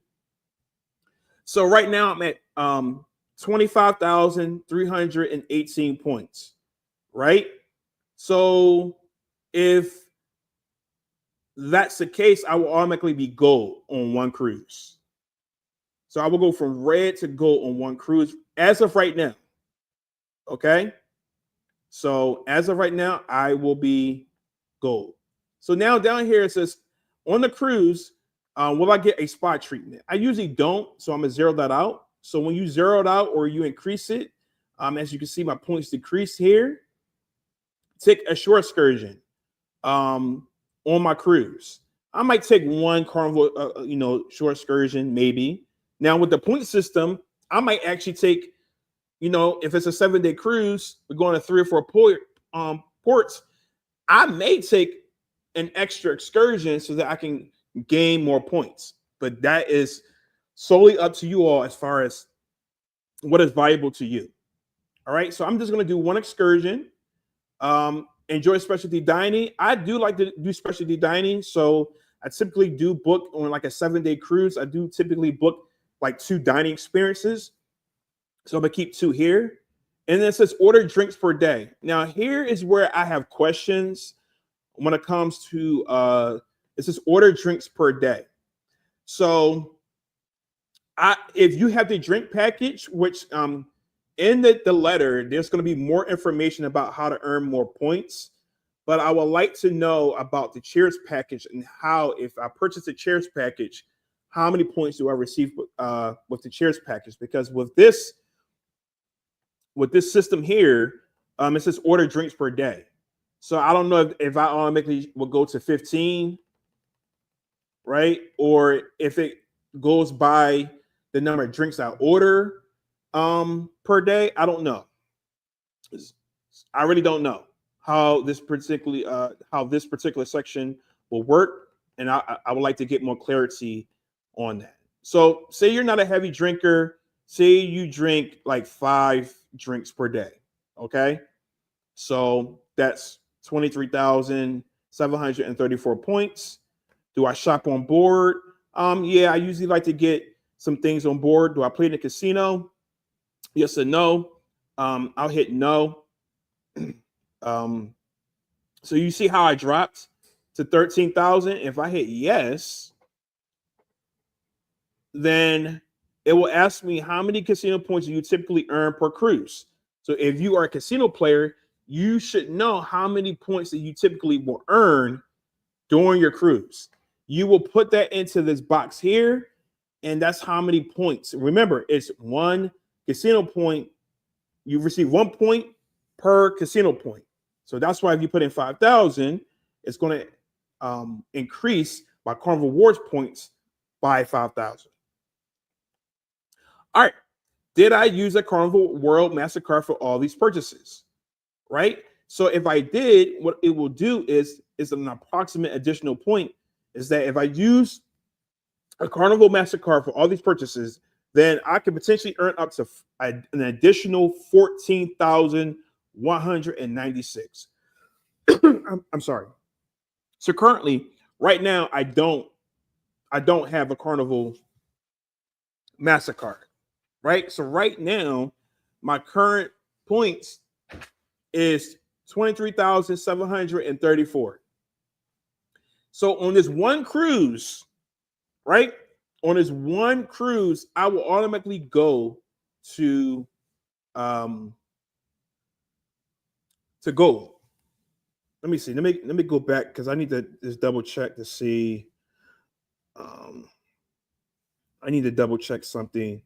So right now I'm at 25,318 points, right? So if that's the case, I will automatically be gold on 1 cruise. So I will go from red to gold on 1 cruise as of right now. Okay. So as of right now, I will be gold. So now down here it says, on the cruise, will I get a spot treatment? I usually don't, so I'm gonna zero that out. So when you zero it out or you increase it, as you can see, my points decrease here. Take a shore excursion on my cruise. I might take 1 Carnival, shore excursion maybe. Now with the point system, I might actually take, if it's a 7-day cruise, we're going to 3 or 4 ports. I may take an extra excursion so that I can gain more points. But that is solely up to you all as far as what is valuable to you. All right. So I'm just going to do 1 excursion. Enjoy specialty dining. I do like to do specialty dining. So I typically do book on like a 7-day cruise. I do typically book like 2 dining experiences. So I'm going to keep 2 here. And then it says order drinks per day. Now, here is where I have questions when it comes to it says order drinks per day. So if you have the drink package, which in the letter, there's going to be more information about how to earn more points. But I would like to know about the Cheers package and how, if I purchase the Cheers package, how many points do I receive with the Cheers package? Because with this system here, it says order drinks per day. So I don't know if I automatically will go to 15, right? Or if it goes by the number of drinks I order per day. I don't know. I really don't know how this particular section will work, and I would like to get more clarity on that. So say you're not a heavy drinker. Say you drink like 5 drinks per day. Okay. So that's 23,734 points. Do I shop on board? Yeah, I usually like to get some things on board. Do I play in the casino? Yes or no? I'll hit no. So you see how I dropped to 13,000. If I hit yes, then it will ask me how many casino points do you typically earn per cruise. So if you are a casino player, you should know how many points that you typically will earn during your cruise. You will put that into this box here, and that's how many points. Remember, it's one casino point. You receive 1 point per casino point. So that's why if you put in 5,000, it's going to increase my Carnival Rewards points by 5,000. All right. Did I use a Carnival World MasterCard for all these purchases? Right? So if I did, what it will do is an approximate additional point is that if I use a Carnival MasterCard for all these purchases, then I could potentially earn up to an additional 14,196. I'm sorry. So currently, right now, I don't have a Carnival MasterCard, right? So right now, my current points is 23,734. So on this one cruise, right? On this one cruise, I will automatically go to gold. Let me see. Let me go back because I need to just double check to see. I need to double check something.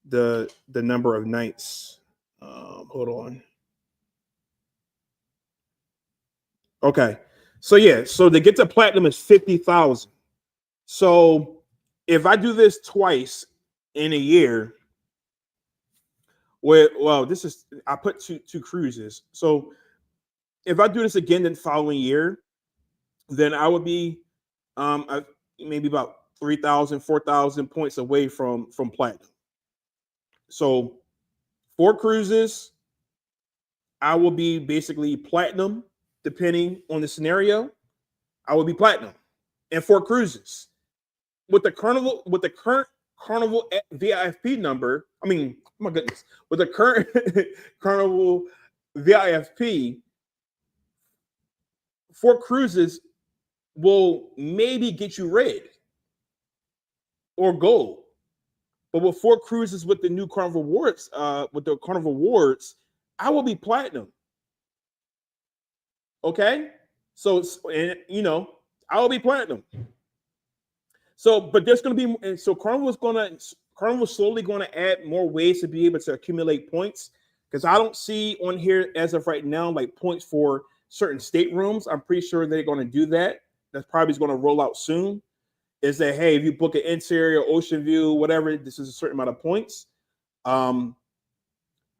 The number of nights. Hold on. Okay. So yeah. So to get to platinum is 50,000. So if I do this twice in a year, this is I put two cruises. So if I do this again the following year, then I would be maybe about 3,000, 4,000 points away from platinum. So 4 cruises, I will be basically platinum, depending on the scenario. I will be platinum, and 4 cruises with the current Carnival VIFP number. I mean, my goodness, with the current Carnival VIFP, 4 cruises will maybe get you red or gold. But with 4 cruises with the new Carnival Rewards, I will be platinum. Okay, so I will be platinum. So, but there's going to be, and so Carnival's slowly going to add more ways to be able to accumulate points, because I don't see on here as of right now like points for certain staterooms. I'm pretty sure they're going to do that. That's probably going to roll out soon. Is that, hey, if you book an interior, ocean view, whatever, this is a certain amount of points. I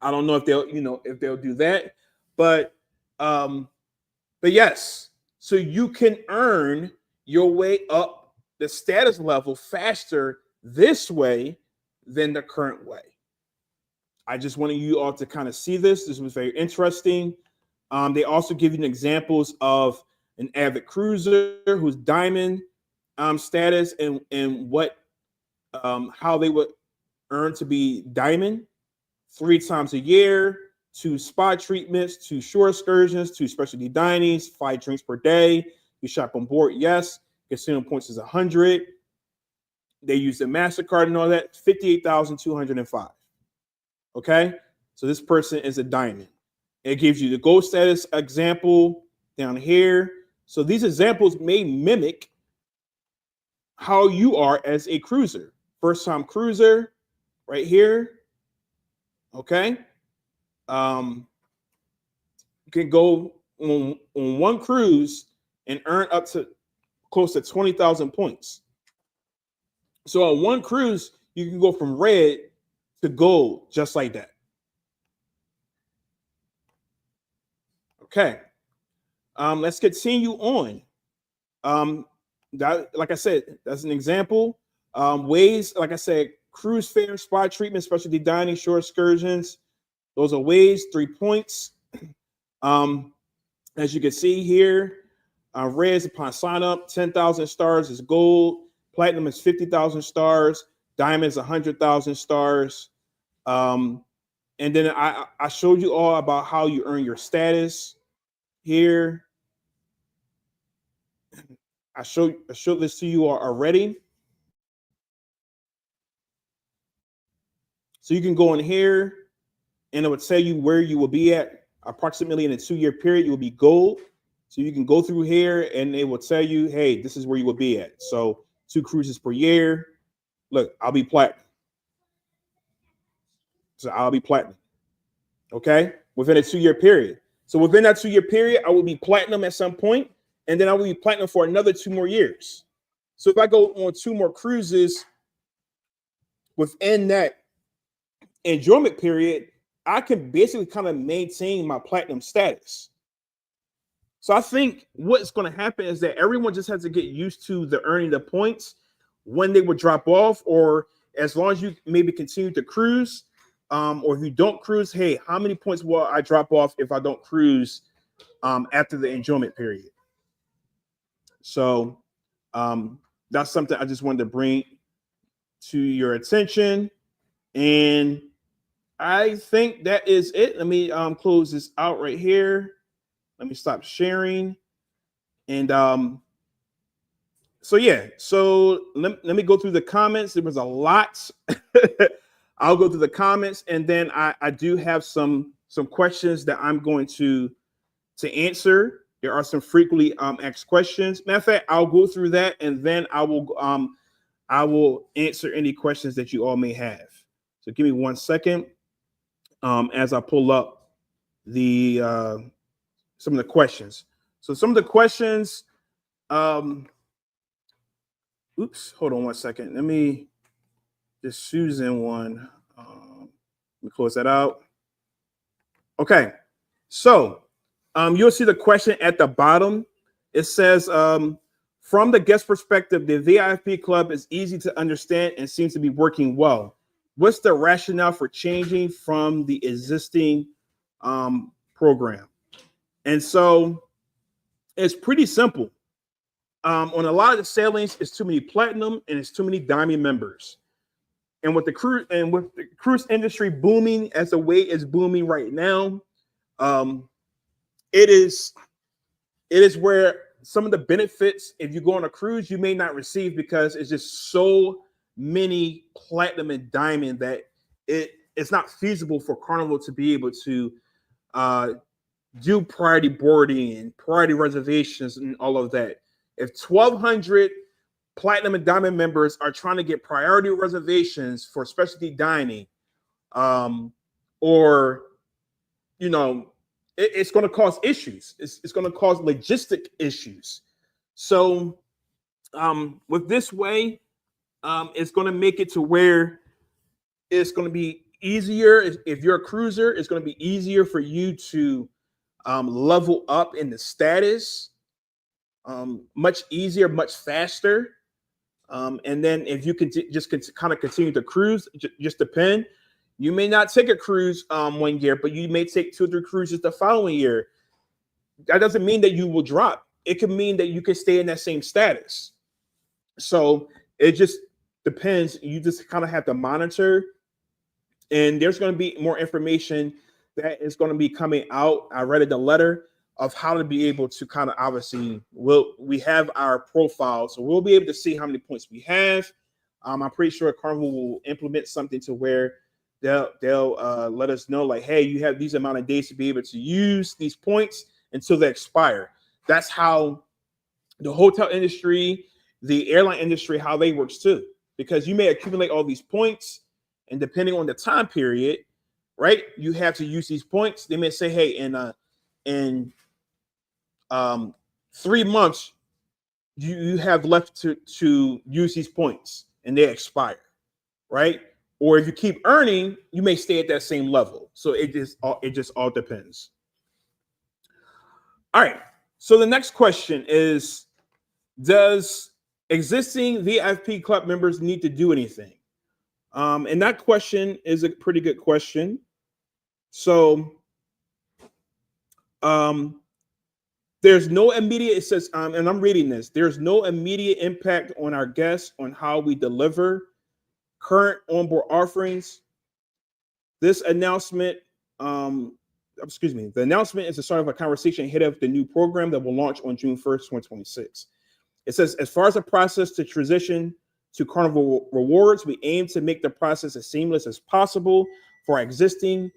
don't know if they'll do that, but yes, so you can earn your way up the status level faster this way than the current way. I just wanted you all to kind of see this. This was very interesting. They also give you examples of an avid cruiser who's diamond status and what how they would earn to be diamond 3 times a year, 2 spa treatments, 2 shore excursions, 2 specialty dinings, 5 drinks per day. You shop on board, yes. Casino points is 100. They use the MasterCard and all that, 58,205. Okay, so this person is a diamond. It gives you the gold status example down here. So these examples may mimic how you are as a cruiser. First time cruiser right here. Okay. You can go on one cruise and earn up to close to 20,000 points. So on one cruise, you can go from red to gold just like that. Okay. Let's continue on. That, like I said, that's an example. Ways, like I said, cruise fare, spa treatment, specialty dining, shore excursions. Those are ways, 3 points. As you can see here, red is upon sign up, 10,000 stars is gold, platinum is 50,000 stars, diamond is 100,000 stars. And then I showed you all about how you earn your status here. I showed this to you already. So you can go in here and it would tell you where you will be at approximately in a 2-year period. You will be gold. So you can go through here and it will tell you, hey, this is where you will be at. So 2 cruises per year. Look, I'll be platinum. So I'll be platinum. Okay. Within a 2-year period. So within that 2-year period, I will be platinum at some point, and then I will be platinum for another 2 more years. So if I go on 2 more cruises within that enjoyment period, I can basically kind of maintain my platinum status. So I think what's going to happen is that everyone just has to get used to the earning the points when they would drop off, or as long as you maybe continue to cruise, or if you don't cruise, hey, how many points will I drop off if I don't cruise after the enjoyment period? So that's something I just wanted to bring to your attention. And I think that is it. Let me close this out right here. Let me stop sharing. And so yeah, so let me go through the comments. There was a lot. I'll go through the comments, and then I do have some questions that I'm going to answer. There are some frequently asked questions. Matter of fact, I'll go through that, and then I will answer any questions that you all may have. So give me 1 second as I pull up the some of the questions. So some of the questions. Oops, hold on 1 second. Let me just Susan one. Let me close that out. Okay, so you'll see the question at the bottom. It says, from the guest perspective, the VIFP Club is easy to understand and seems to be working well. What's the rationale for changing from the existing program? And so it's pretty simple. On a lot of the sailings, it's too many platinum and it's too many diamond members. And with the cruise industry booming as the way it's booming right now, it is where some of the benefits, if you go on a cruise, you may not receive because it's just so many platinum and diamond that it's not feasible for Carnival to be able to do priority boarding and priority reservations and all of that. If 1,200 platinum and diamond members are trying to get priority reservations for specialty dining, or it's going to cause issues. It's going to cause logistic issues. So with this way, it's going to make it to where it's going to be easier. If you're a cruiser, it's going to be easier for you to level up in the status. Much easier, much faster. And then if you could just kind of continue to cruise, just depend. You may not take a cruise 1 year, but you may take 2 or 3 cruises the following year. That doesn't mean that you will drop. It could mean that you can stay in that same status. So it just depends. You just kind of have to monitor. And there's going to be more information that is going to be coming out. I read in the letter of how to be able to kind of obviously, we have our profile, so we'll be able to see how many points we have. I'm pretty sure Carnival will implement something to where they'll let us know, like, hey, you have these amount of days to be able to use these points until they expire. That's how the hotel industry, the airline industry, how they works too, because you may accumulate all these points, and depending on the time period, right, you have to use these points. They may say, hey, in 3 months, you have left to use these points and they expire, right? Or if you keep earning, you may stay at that same level. So it just all depends. All right. So the next question is, does existing VIFP Club members need to do anything? And that question is a pretty good question. So there's no immediate, it says, and I'm reading this, there's no immediate impact on our guests on how we deliver current onboard offerings. This announcement, the announcement is the start of a conversation ahead of the new program that will launch on June 1st, 2026. It says, as far as the process to transition to Carnival Rewards, we aim to make the process as seamless as possible for our existing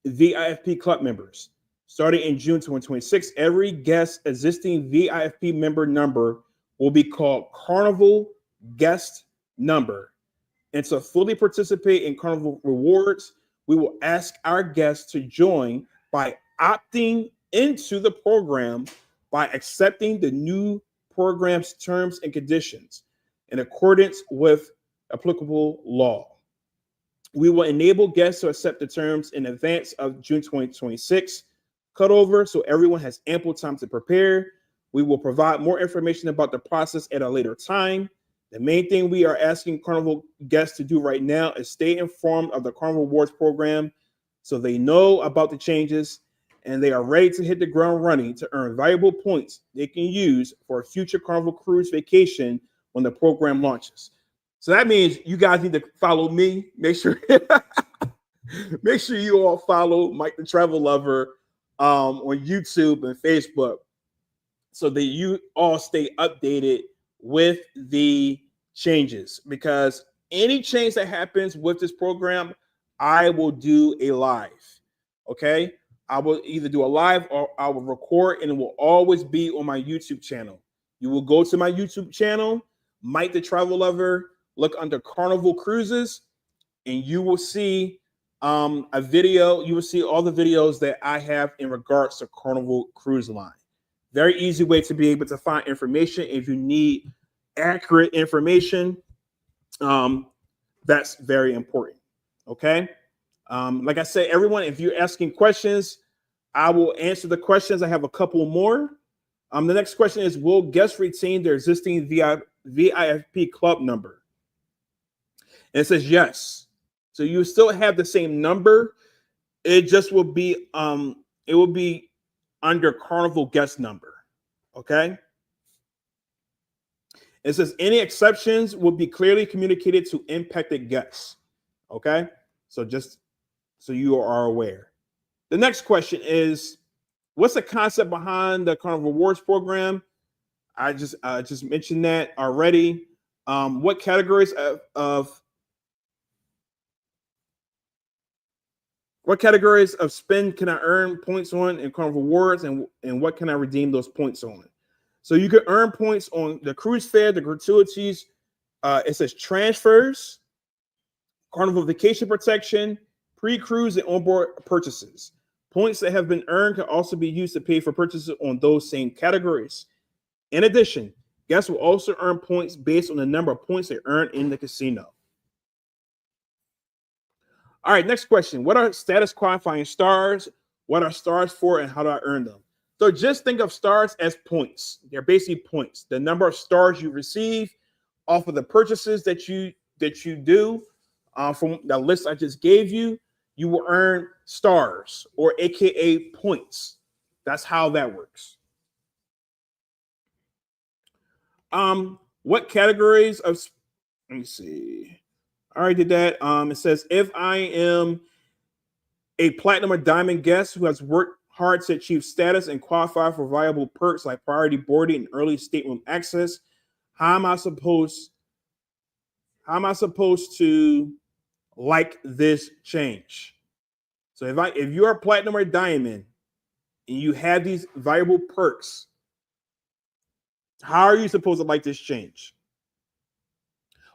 VIFP Club members. Starting in June 2026, every guest existing VIFP member number will be called Carnival Guest Number. And to fully participate in Carnival Rewards, we will ask our guests to join by opting into the program by accepting the new program's terms and conditions in accordance with applicable law. We will enable guests to accept the terms in advance of June 2026 cutover, so everyone has ample time to prepare. We will provide more information about the process at a later time. The main thing we are asking Carnival guests to do right now is stay informed of the Carnival Rewards program so they know about the changes and they are ready to hit the ground running to earn valuable points they can use for a future Carnival cruise vacation when the program launches. So that means you guys need to follow me. Make sure you all follow Mike the Travel Lover on YouTube and Facebook so that you all stay updated with the changes, because any change that happens with this program, I will do a live. Okay, I will either do a live or I will record, and it will always be on my YouTube channel. You will go to my YouTube channel, Mike the Travel Lover, look under Carnival Cruises, and you will see a video. You will see all the videos that I have in regards to Carnival Cruise Line. Very easy way to be able to find information if you need accurate information. That's very important. Okay. Like I said, everyone, if you're asking questions, I will answer the questions. I have a couple more. The next question is, will guests retain their existing VIFP club number? And it says yes. So you still have the same number. It just will be under Carnival guest number. Okay. It says any exceptions will be clearly communicated to impacted guests. Okay. So just so you are aware. The next question is, what's the concept behind the Carnival Rewards program? I just mentioned that already. What categories of spend can I earn points on in Carnival Rewards, and what can I redeem those points on? So you can earn points on the cruise fare, the gratuities. It says transfers, Carnival vacation protection, pre-cruise and onboard purchases. Points that have been earned can also be used to pay for purchases on those same categories. In addition, guests will also earn points based on the number of points they earn in the casino. All right, next question. What are status qualifying stars? What are stars for, and how do I earn them? So just think of stars as points. They're basically points. The number of stars you receive off of the purchases that you do from the list I just gave you, you will earn stars, or AKA points. That's how that works. What categories of, let me see. I already did that. It says, if I am a platinum or diamond guest who has worked hard to achieve status and qualify for valuable perks like priority boarding and early stateroom access, how am I supposed to like this change? So if you're a platinum or diamond and you have these valuable perks, how are you supposed to like this change?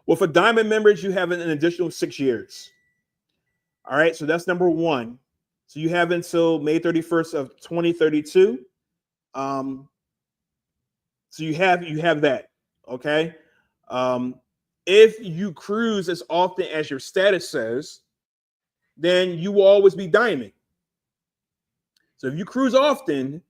Well, for diamond members, you have an additional 6 years. All right, so that's number one. So you have until May 31st of 2032. So you have that. Okay. If you cruise as often as your status says, then you will always be diamond. So if you cruise often,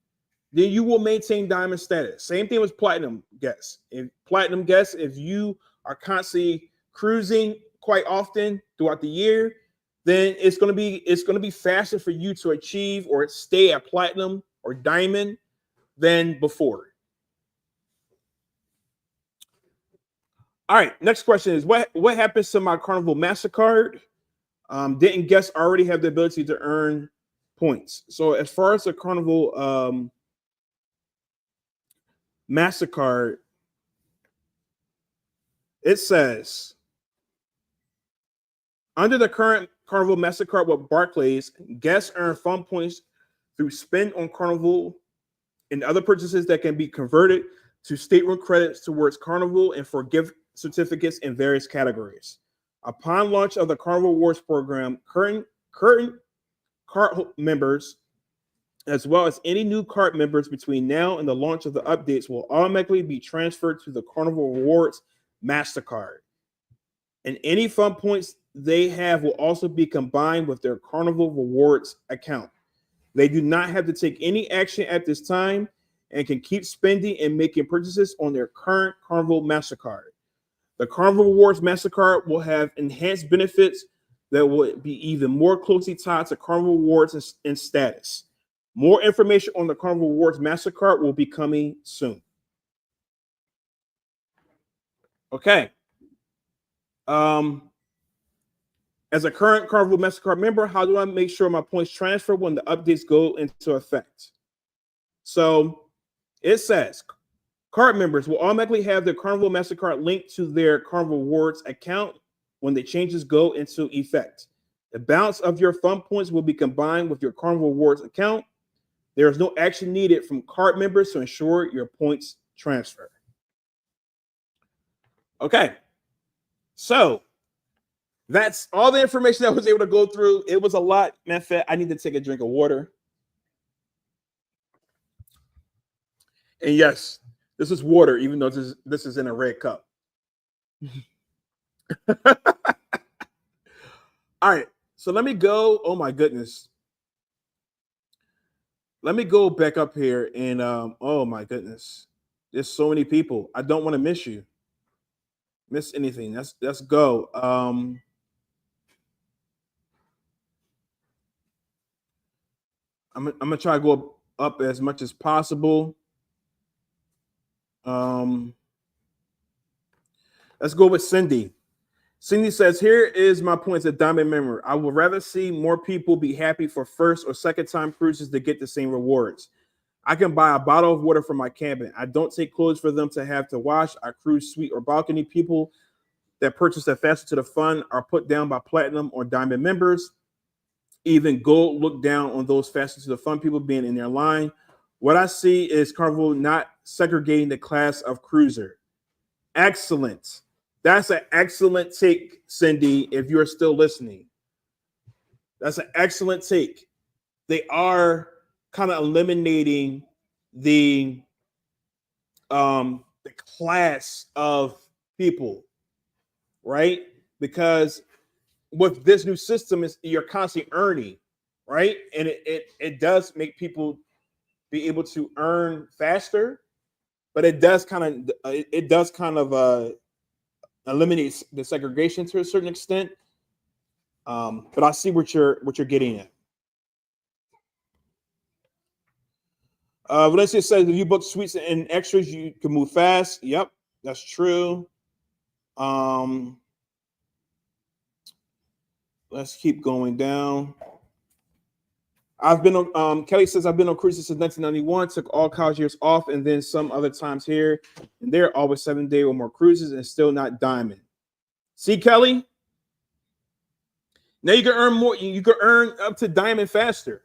then you will maintain diamond status. Same thing with platinum guests. If you are constantly cruising quite often throughout the year, then it's going to be faster for you to achieve or stay at platinum or diamond than before. All right, next question is, what happens to my Carnival MasterCard? Didn't guests already have the ability to earn points? So as far as the Carnival MasterCard, It says, under the current Carnival MasterCard with Barclays, guests earn fun points through spend on Carnival and other purchases that can be converted to stateroom credits towards Carnival and for gift certificates in various categories. Upon launch of the Carnival Rewards program, current card members, as well as any new card members between now and the launch of the updates, will automatically be transferred to the Carnival Rewards MasterCard. And any fun points they have will also be combined with their Carnival Rewards account. They do not have to take any action at this time and can keep spending and making purchases on their current Carnival MasterCard. The Carnival Rewards MasterCard will have enhanced benefits that will be even more closely tied to Carnival Rewards and status. More information on the Carnival Rewards MasterCard will be coming soon. Okay. As a current Carnival MasterCard member, how do I make sure my points transfer when the updates go into effect? So it says card members will automatically have their Carnival MasterCard linked to their Carnival Rewards account when the changes go into effect. The balance of your fun points will be combined with your Carnival Rewards account. There is no action needed from card members to ensure your points transfer. Okay, so that's all the information I was able to go through. It was a lot. Man, I need to take a drink of water. And yes, this is water, even though this is in a red cup. All right, so let me go. Oh my goodness. Let me go back up here and oh my goodness. There's so many people. I don't want to miss you. Miss anything. Let's go. I'm gonna try to go up as much as possible. Let's go with Cindy. Cindy says, here is my points at Diamond member. I would rather see more people be happy for first or second time cruises to get the same rewards. I can buy a bottle of water for my cabin. I don't take clothes for them to have to wash. I cruise suite or balcony. People that purchase that faster to the fun are put down by platinum or diamond members. Even gold look down on those faster to the fun people being in their line. What I see is Carnival not segregating the class of cruiser. Excellent. That's an excellent take, Cindy, if you're still listening. That's an excellent take. They are kind of eliminating the class of people, right? Because with this new system, you're constantly earning, right? And it does make people be able to earn faster, but it does kind of eliminates the segregation to a certain extent. But I see what you're getting at. Valencia says if you book suites and extras, you can move fast. Yep, that's true. Let's keep going down. I've been on Kelly says I've been on cruises since 1991, took all college years off, and then some other times here and there, always 7-day or more cruises, and still not diamond. See, Kelly? Now you can earn more, you can earn up to diamond faster.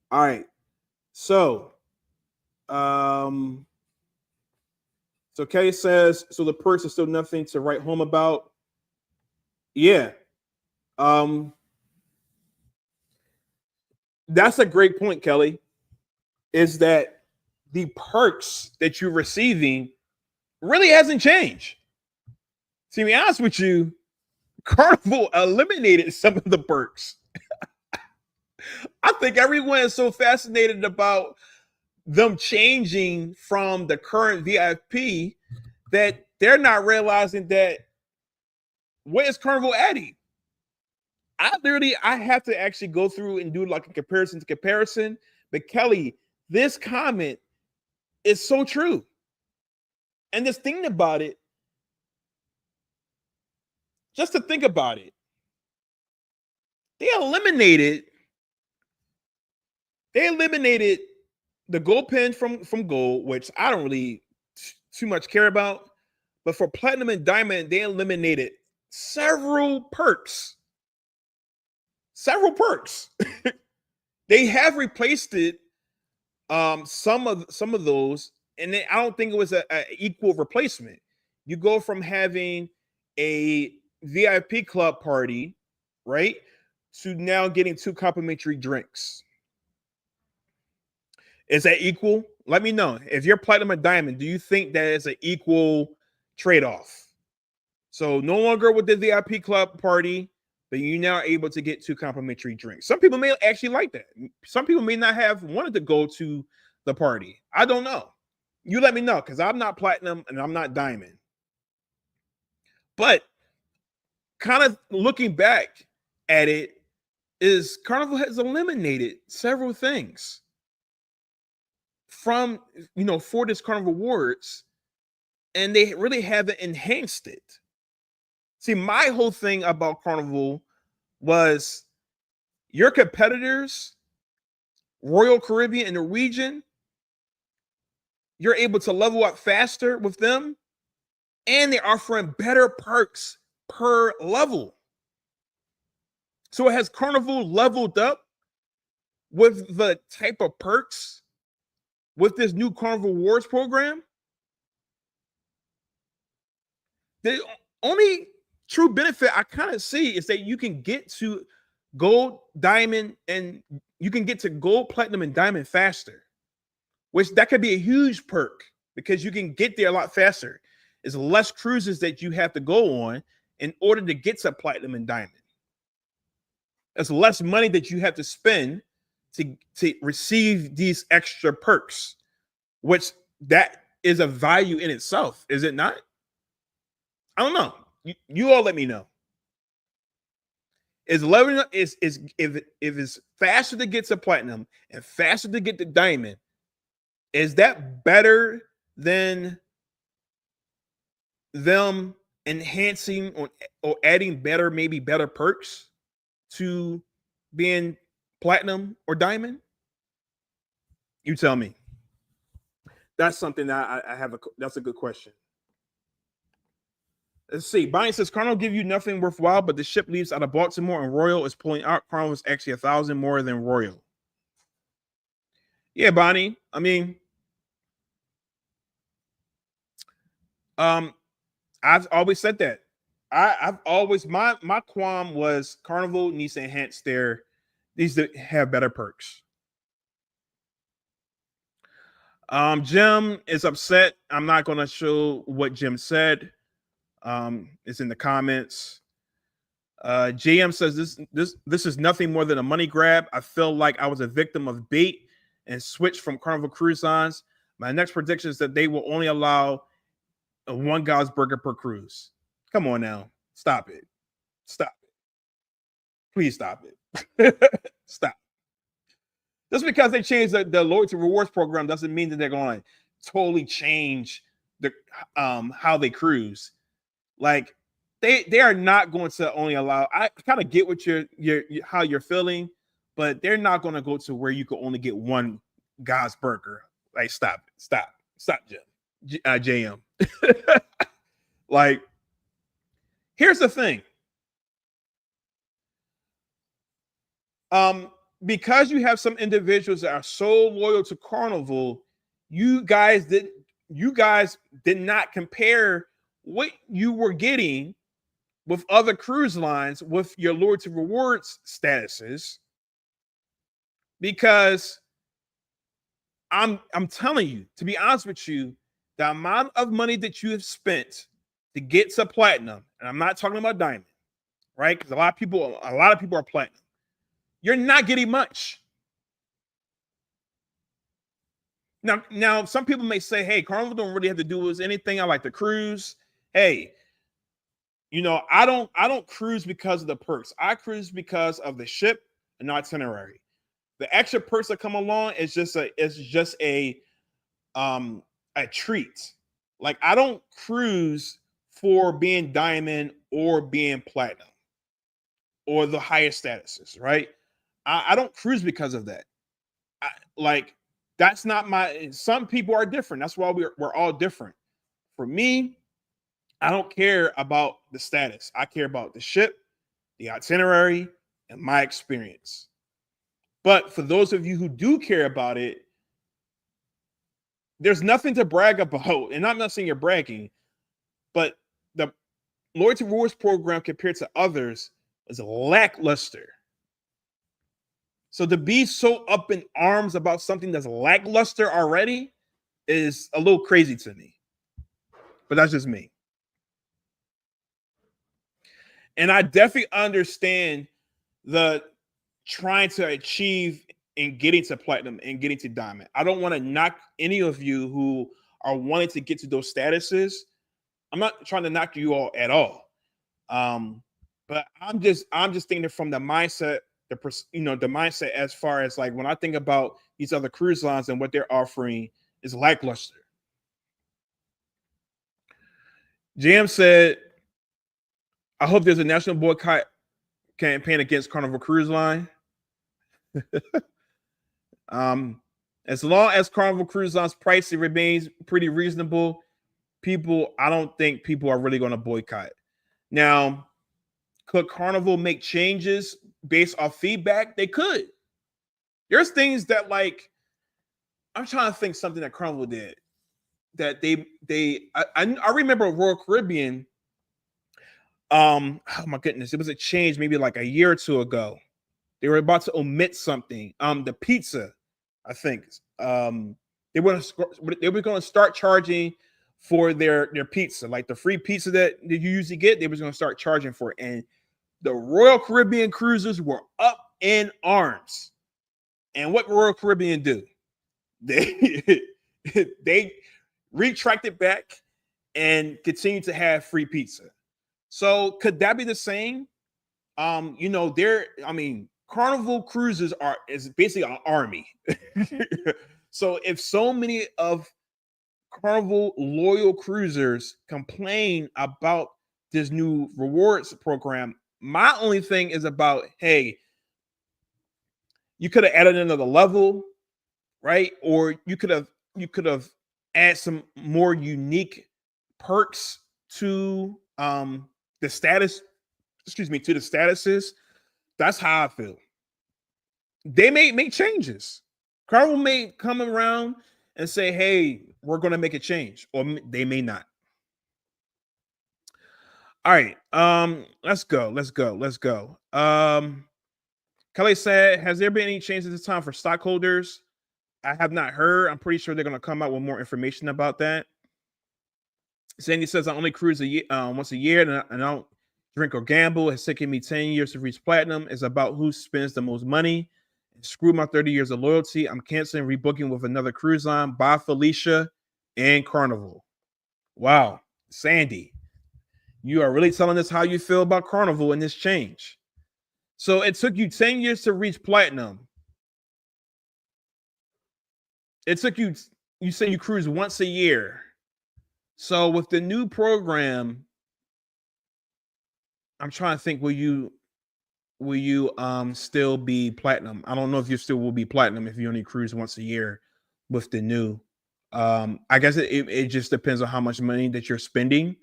All right. So Kelly says, so the perks are still nothing to write home about. Yeah. That's a great point, Kelly, is that the perks that you're receiving really hasn't changed. To be honest with you, Carnival eliminated some of the perks. I think everyone is so fascinated about them changing from the current VIP that they're not realizing that what is Carnival adding? I have to actually go through and do like a comparison. But Kelly, this comment is so true. And just thinking about it, just to think about it, they eliminated the gold pen from gold, which I don't really too much care about. But for platinum and diamond, they eliminated several perks. Several perks. They have replaced it. Some of those, and I don't think it was a equal replacement. You go from having a VIP club party, right, to now getting 2 complimentary drinks. Is that equal? Let me know. If you're platinum and diamond, do you think that is an equal trade-off? So no longer with the VIP club party, but you're now able to get 2 complimentary drinks. Some people may actually like that. Some people may not have wanted to go to the party. I don't know. You let me know, because I'm not platinum and I'm not diamond. But kind of looking back at it, is Carnival has eliminated several things from, for this Carnival Rewards, and they really haven't enhanced it. See, my whole thing about Carnival was your competitors, Royal Caribbean and Norwegian, you're able to level up faster with them, and they're offering better perks per level. So has Carnival leveled up with the type of perks with this new Carnival Rewards program? The only true benefit I kind of see is that you can get to gold, diamond, and you can get to gold, platinum, and diamond faster, which that could be a huge perk because you can get there a lot faster. There's less cruises that you have to go on in order to get to platinum and diamond. There's less money that you have to spend to receive these extra perks, which that is a value in itself, is it not? I don't know. You all let me know. Is if it's faster to get to platinum and faster to get to diamond, is that better than them enhancing or adding maybe better perks to being platinum or diamond? You tell me. That's something that I have. That's a good question. Let's see. Bonnie says Carnival give you nothing worthwhile, but the ship leaves out of Baltimore and Royal is pulling out. Carnival is actually 1,000 more than Royal. Yeah, Bonnie. I mean, I've always said that. I've always my qualm was Carnival needs to enhance needs to have better perks. Jim is upset. I'm not going to show what Jim said. It's in the comments. JM says this is nothing more than a money grab. I feel like I was a victim of bait and switched from Carnival Cruise Lines. My next prediction is that they will only allow one God's burger per cruise. Come on now. Stop it. Stop it. Please stop it. Stop. Just because they changed the loyalty rewards program doesn't mean that they're going to totally change the how they cruise. Like they are not going to only allow. I kind of get what how you're feeling, but they're not going to go to where you can only get one God's burger. Like stop it. Stop, Jim. JM. Like, here's the thing. Because you have some individuals that are so loyal to Carnival, you guys did not compare what you were getting with other cruise lines with your loyalty rewards statuses. Because I'm telling you, to be honest with you, the amount of money that you have spent to get to platinum, and I'm not talking about diamond, right? Because a lot of people are platinum. You're not getting much. Now, some people may say, hey, Carnival don't really have to do with anything. I like to cruise. Hey, I don't cruise because of the perks. I cruise because of the ship and itinerary. The extra perks that come along is just a treat. Like, I don't cruise for being diamond or being platinum or the highest statuses, right? I don't cruise because of that. That's not some people are different. That's why we're all different. For me, I don't care about the status. I care about the ship, the itinerary, and my experience. But for those of you who do care about it, there's nothing to brag about. And I'm not saying you're bragging, but the Loyalty Rewards program compared to others is lackluster. So to be so up in arms about something that's lackluster already is a little crazy to me. But that's just me. And I definitely understand the trying to achieve and getting to platinum and getting to diamond. I don't want to knock any of you who are wanting to get to those statuses. I'm not trying to knock you all at all. But I'm just thinking from the mindset, the mindset as far as like when I think about these other cruise lines and what they're offering is lackluster. Jam said, I hope there's a national boycott campaign against Carnival Cruise Line. As long as Carnival Cruise Line's pricing remains pretty reasonable, I don't think people are really going to boycott. Now, could Carnival make changes based off feedback? They could. There's things that, like, I'm trying to think something that Carnival did that I remember Royal Caribbean. Oh my goodness, it was a change maybe like a year or two ago. They were about to omit something. The pizza, I think. They were going to start charging for their pizza, like the free pizza that you usually get. They was going to start charging for it, and the Royal Caribbean cruisers were up in arms. And what Royal Caribbean do? They retracted back and continue to have free pizza. So could that be the same? Carnival cruises is basically an army. So if so many of Carnival loyal cruisers complain about this new rewards program, my only thing is about, hey, you could have added another level, right? Or you could have added some more unique perks to the status, to the statuses. That's how I feel. They may make changes. Carnival may come around and say, hey, we're going to make a change, or they may not. All right. Let's go. Kelly said, has there been any changes this time for stockholders? I have not heard. I'm pretty sure they're going to come out with more information about that. Sandy says, I only cruise once a year, and I don't drink or gamble. It's taken me 10 years to reach platinum. It's about who spends the most money. Screw my 30 years of loyalty. I'm canceling rebooking with another cruise line. Bye, Felicia and Carnival. Wow. Sandy, you are really telling us how you feel about Carnival and this change. So it took you 10 years to reach platinum. It took you say you cruise once a year. So with the new program, I'm trying to think, will you still be platinum? I don't know if you still will be platinum if you only cruise once a year with the new. I guess it just depends on how much money that you're spending.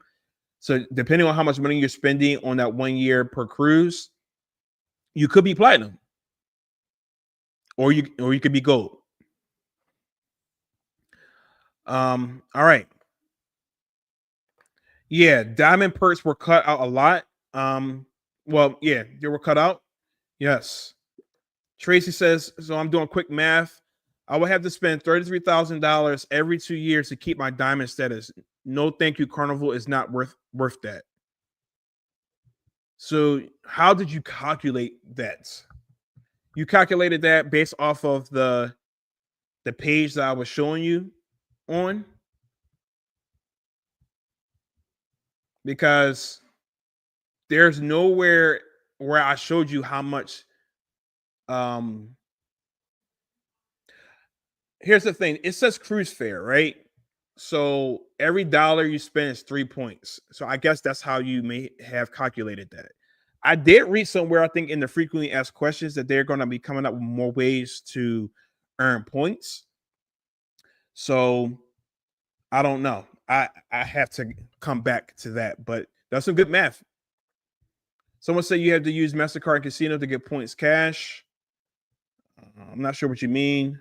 So depending on how much money you're spending on that 1 year per cruise, you could be platinum, or you could be gold. All right. Yeah, diamond perks were cut out a lot. Well, yeah, they were cut out. Yes. Tracy says, so I'm doing quick math. I would have to spend $33,000 every 2 years to keep my diamond status. No, thank you. Carnival is not worth that. So how did you calculate that? You calculated that based off of the page that I was showing you on? Because there's nowhere where I showed you how much. Here's the thing. It says cruise fare, right? So every dollar you spend is 3 points. So I guess that's how you may have calculated that. I did read somewhere, I think in the frequently asked questions, that they're going to be coming up with more ways to earn points. So I don't know. I have to come back to that, but that's some good math. Someone said you have to use MasterCard and casino to get points cash. I'm not sure what you mean.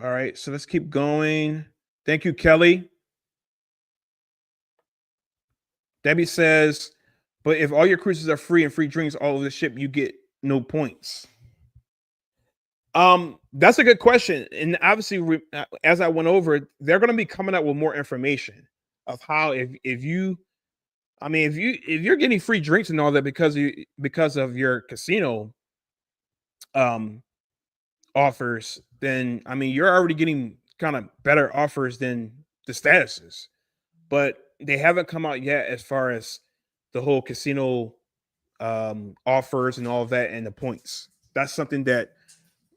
All right, so let's keep going. Thank you, Kelly. Debbie says, but if all your cruises are free and free drinks all over the ship, you get no points. That's a good question. And obviously, as I went over, they're going to be coming out with more information of how if you, I mean, if you're getting free drinks and all that because of your casino offers, then I mean you're already getting kind of better offers than the statuses. But they haven't come out yet as far as the whole casino offers and all of that and the points. That's something that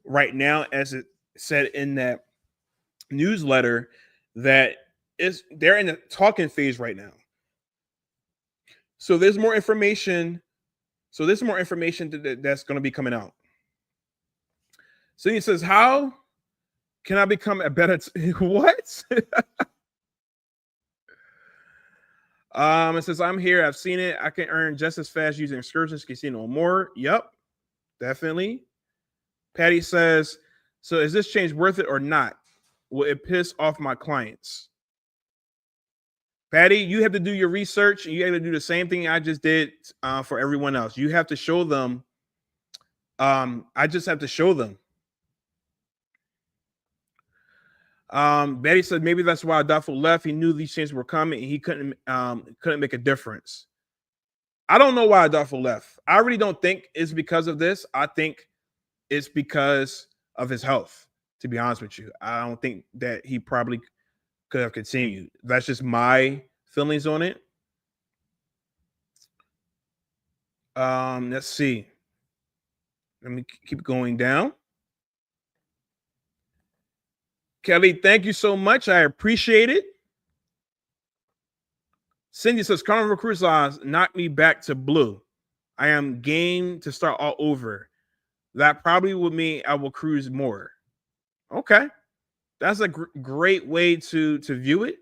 right now, as it said in that newsletter, that is they're in the talking phase right now. So there's more information. So there's more information that's going to be coming out. So he says, "How can I become a better what?" It says, "I'm here. I've seen it. I can earn just as fast using excursions, casino, and more." Yep, definitely. Patty says, "So is this change worth it or not? Will it piss off my clients?" Patty, you have to do your research and you have to do the same thing I just did for everyone else. You have to show them. I just have to show them. Betty said maybe that's why Adolfo left. He knew these changes were coming and he couldn't make a difference. I don't know why Adolfo left. I really don't think it's because of this. I think it's because of his health, to be honest with you. I don't think that he probably could have continued. That's just my feelings on it. Let's see. Let me keep going down. Kelly, thank you so much. I appreciate it. Cindy says, Carnival Cruise Line knocked me back to blue. I am game to start all over. That probably would mean I will cruise more. Okay. That's a great way to view it.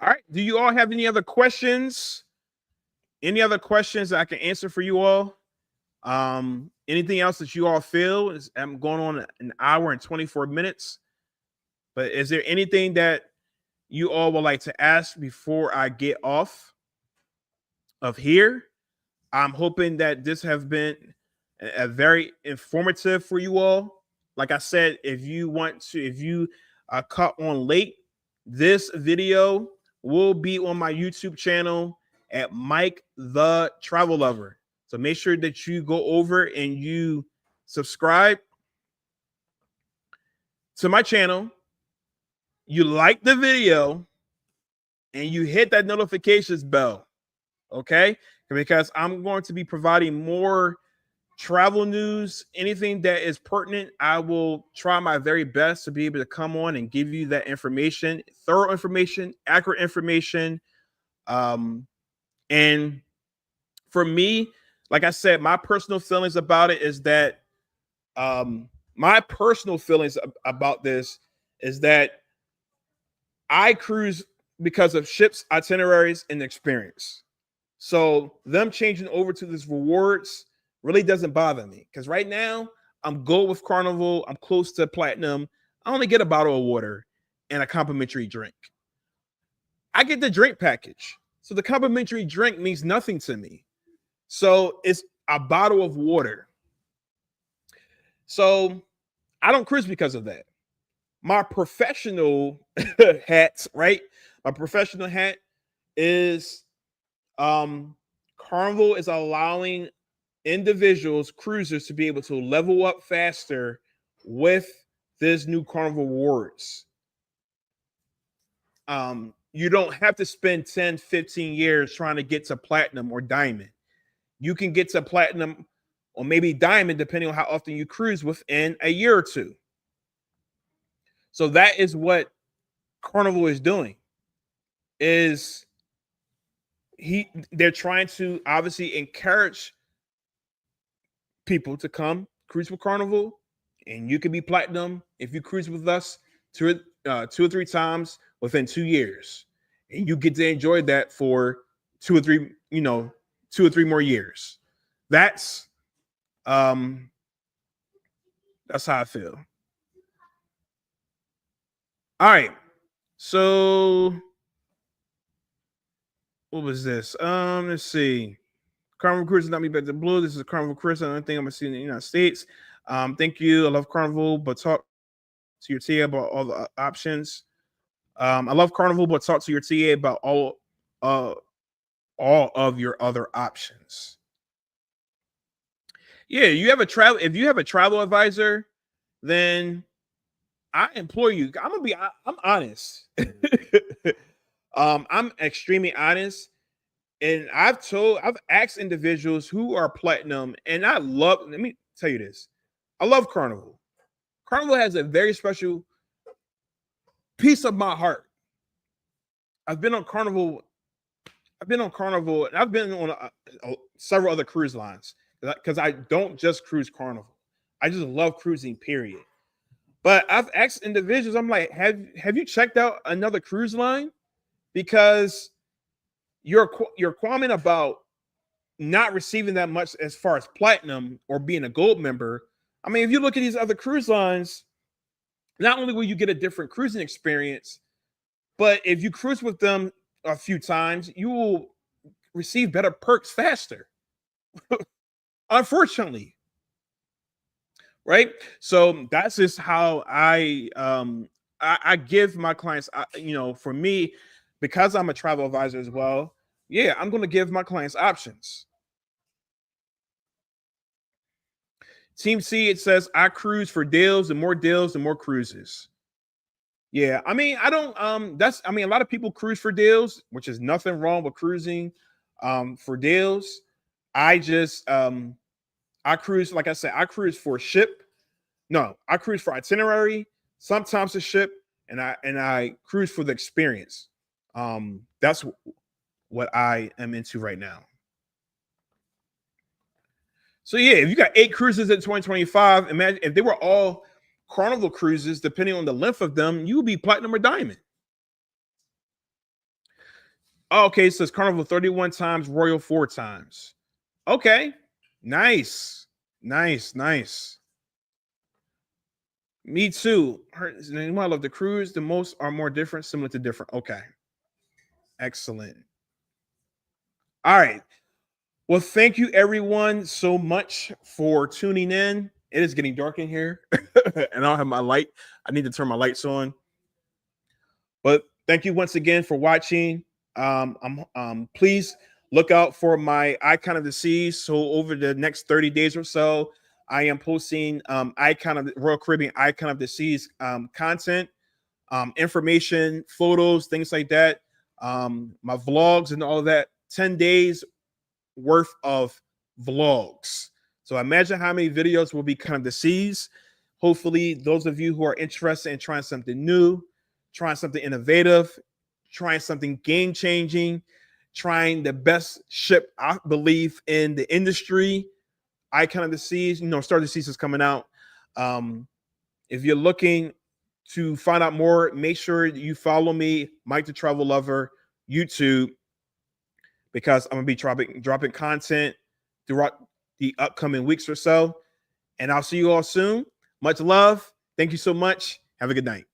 All right. Do you all have any other questions? Any other questions that I can answer for you all? Anything else that you all feel? I'm going on an hour and 24 minutes. But is there anything that you all would like to ask before I get off of here? I'm hoping that this has been a very informative for you all. Like I said, if you caught on late, this video will be on my YouTube channel at Mike the Travel Lover. So make sure that you go over and you subscribe to my channel. You like the video and you hit that notifications bell. Okay, because I'm going to be providing more travel news, anything that is pertinent. I will try my very best to be able to come on and give you that information, thorough information, accurate information. And for me, like I said, my personal feelings about it is that my personal feelings about this is that I cruise because of ships, itineraries, and experience. So them changing over to this rewards really doesn't bother me because right now I'm gold with Carnival. I'm close to platinum. I only get a bottle of water and a complimentary drink. I get the drink package. So the complimentary drink means nothing to me. So it's a bottle of water. So I don't cruise because of that. My professional hats, right? My professional hat is Carnival is allowing individuals, cruisers, to be able to level up faster with this new Carnival Rewards. You don't have to spend 10, 15 years trying to get to platinum or diamond. You can get to platinum or maybe diamond, depending on how often you cruise, within a year or two. So that is what Carnival is doing. They're trying to obviously encourage people to come cruise with Carnival, and you can be platinum if you cruise with us two or three times within 2 years, and you get to enjoy that for 2 or 3 more years. That's how I feel. All right. So what was this? Let's see. Carnival Cruise is not me back to blue. This is a Carnival Cruise. I don't think I'm gonna see in the United States. Thank you. I love Carnival, but talk to your TA about all the options. I love Carnival, but talk to your TA about all of your other options. Yeah, you have a travel. If you have a travel advisor, then I implore you. I'm honest. I'm extremely honest, and I've asked individuals who are platinum, and I love. Let me tell you this. I love Carnival. Carnival has a very special piece of my heart. I've been on Carnival, and I've been on several other cruise lines because I don't just cruise Carnival. I just love cruising, period. But I've asked individuals, I'm like, have you checked out another cruise line? Because you're qualming about not receiving that much as far as platinum or being a gold member. I mean, if you look at these other cruise lines, not only will you get a different cruising experience, but if you cruise with them a few times, you will receive better perks faster. Unfortunately, right? So that's just how I give my clients. For me, because I'm a travel advisor as well. Yeah, I'm going to give my clients options. Team C, it says I cruise for deals, and more deals, the more cruises. Yeah, I mean, I don't. A lot of people cruise for deals, which is nothing wrong with cruising for deals. I just I cruise, like I said, I cruise for ship. No, I cruise for itinerary, sometimes a ship, and I cruise for the experience. That's what I am into right now. So yeah, if you got 8 cruises in 2025, imagine if they were all Carnival cruises, depending on the length of them, you would be platinum or diamond. Oh, okay, so it's Carnival 31 times, Royal 4 times. Okay, nice. Me too. I love the cruise. The most are more different, similar to different. Okay, excellent. All right. Well, thank you everyone so much for tuning in. It is getting dark in here, and I don't have my light. I need to turn my lights on. But thank you once again for watching. Please look out for my Icon of the Seas. So over the next 30 days or so, I am posting Icon of the Royal Caribbean Icon of the Seas content, information, photos, things like that. My vlogs and all that. 10 days worth of vlogs. So imagine how many videos will be kind of the seas. Hopefully, those of you who are interested in trying something new, trying something innovative, trying something game-changing, trying the best ship, I believe, in the industry, Icon of the Seas, Star of the Seas is coming out. If you're looking to find out more, make sure you follow me, Mike the Travel Lover, YouTube, because I'm going to be dropping content throughout the upcoming weeks or so. And I'll see you all soon. Much love. Thank you so much. Have a good night.